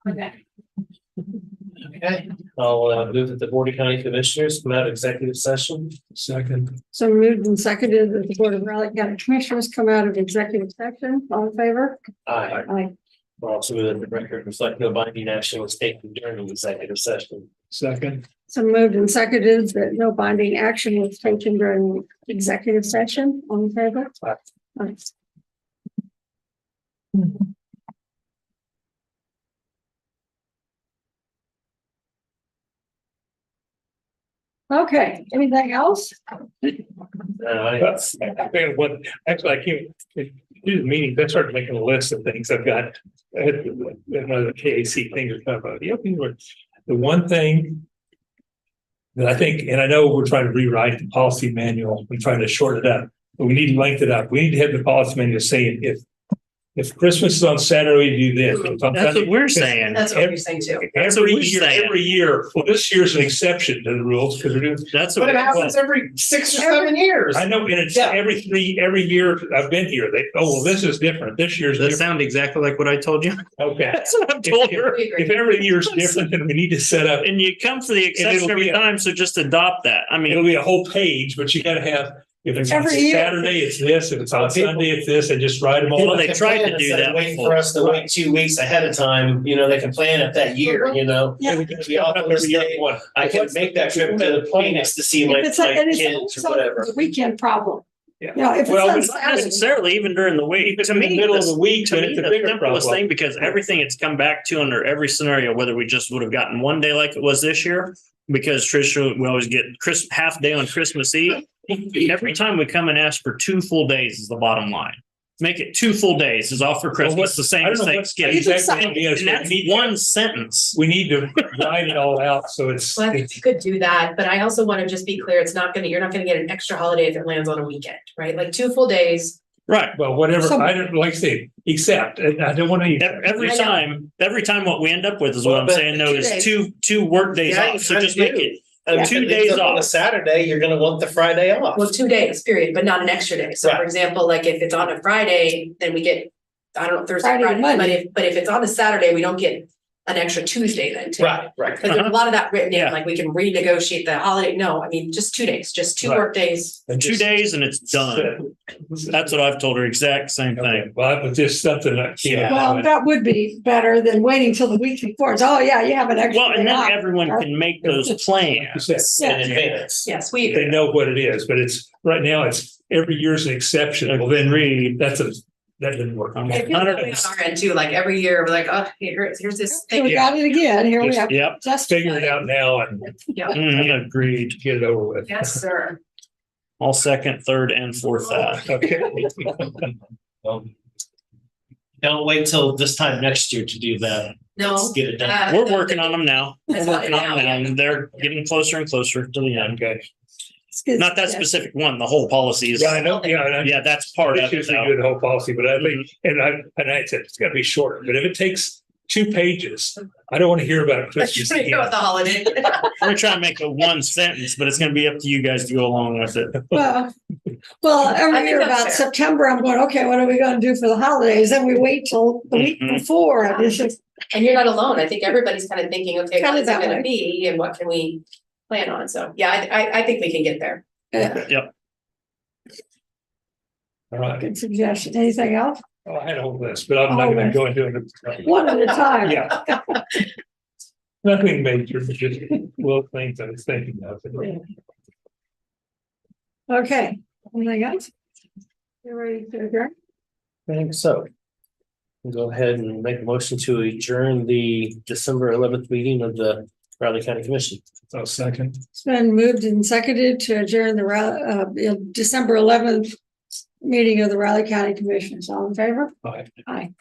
Okay. Okay, I'll move that the Board of County Commissioners come out of executive session. Second. So moved and seconded that the Board of Raleigh County Commissioners come out of executive session. All in favor? Aye. Aye. We'll also move that the record reflect no binding action was taken during the executive session. Second. So moved and seconded that no binding action was taken during executive session. All in favor? Aye. Aye. Okay, anything else? Actually, I can't do the meetings. I started making a list of things I've got. I had another KAC thing to talk about. Yep, the one thing that I think, and I know we're trying to rewrite the policy manual, we're trying to shorten it up, but we need to lengthen it up. We need to have the policy manual saying if Christmas is on Saturday, do this. If it's on That's Sunday- what we're saying. That's what you're saying too. That's what we're saying. Every year, well, this year's an exception to the rules because we're doing. That's But what it happens every 6 or 7 years. I know, and it's Yeah. every year I've been here, this is different, this year's Does that different. sound exactly like what I told you? Okay. That's what I've told her. If every year's different, then we need to set up, And you come for the exception it'll every be a- time, so just adopt that. I it'll mean, be a whole page, but you gotta have, if it's on Every year. Saturday, it's this, if it's on Sunday, it's this, and just write them all. Well, they tried to do Instead of that Waiting before. for us to wait 2 weeks ahead of time, they can plan it that year, Yeah, we can be off every year. One. I can make that trip to Phoenix to see my If it's, and it's kids or also whatever. the weekend problem. Yeah. You know, if it's well, on not Saturday. necessarily even during the week. To in me, the middle of this- the week, to then me, it's a the bigger simplest problem. thing, because everything it's come back to under every scenario, whether we just would have gotten one day like it was this year, because traditionally we always get half day on Christmas Eve. Every time we come and ask for 2 full days is the bottom line. Make it 2 full days is all for Christmas, the I same don't as know what Thanksgiving. exactly it is, And but that's we need- one sentence. We need to write it all out, so it's. Well, I think you could do that, but I also want to just be clear, you're not gonna get an extra holiday if it lands on a weekend, right? Like 2 full days. Right. Well, whatever, Some- I don't like to say, except, and I don't want to. Every I know. time what we end up with is what Well, I'm but saying, no, 2 is days. two work days Yeah, off. So you just kinda make do. it Yeah. 2 If days it's on a off. Saturday, you're gonna want the Friday off. Well, 2 days, period, but not an extra day. So for Right. example, like if it's on a Friday, then we get, I don't know, Thursday, Friday Friday, and but Monday. if it's on a Saturday, we don't get an extra Tuesday then too. Right. Cause there's a lot of that written in, Yeah. like we can renegotiate the holiday. No, I mean, just 2 days, just 2 Right. work days. 2 days and it's done. That's what I've told her, exact same Okay, thing. well, that was just something that. Yeah. Well, that would be better than waiting till the week before. It's, oh, yeah, you have an extra. Well, and day then off. everyone can make those plans. In advance. Yes, we They agree. know what it is, but it's, right now, it's every year's an exception. Well, then really, that didn't work. I'm It feels that way on our end too, like every year, we're like, oh, here's this Here we thing. got it again. Here we have. Yep, Just Figure it out now and Yeah, agreed to get it over with. yes, sir. all second, third and fourth that. Okay. Don't wait till this time next year to do that. No. Let's get it done. We're working on them now. We're That's working on fine them now, now, and they're getting closer and closer to the end. Okay. Not that specific one, the whole policy is, Yeah, I know, yeah. and I- yeah, that's part of It's it usually now. good, the whole policy, but I think, and I said, it's gotta be short, but if it takes 2 pages, I don't want to hear about Let's Christmas. just go again. with the holiday. We're trying to make it one sentence, but it's gonna be up to you guys to go along with it. Well, I every think year that's about fair. September, I'm going, okay, what are we gonna do for the holidays? Then we wait till the week Mhm. before. And it's just, And you're not alone. I think everybody's kind of thinking, okay, Kind what of is it that gonna way. be and what can we plan on? So, yeah, I think we can get there. yeah, All right. good suggestion. Anything else? Oh, I had a whole list, but I'm not gonna go into it. One at a time. Yeah. Nothing major, but just little things I was thinking of. Okay, anything else? You ready to adjourn? I think so. We'll go ahead and make a motion to adjourn the December 11th meeting of the Riley County Commission. So second. It's been moved and seconded to adjourn the December 11th meeting of the Raleigh County Commissioners. All in favor? Aye. Aye.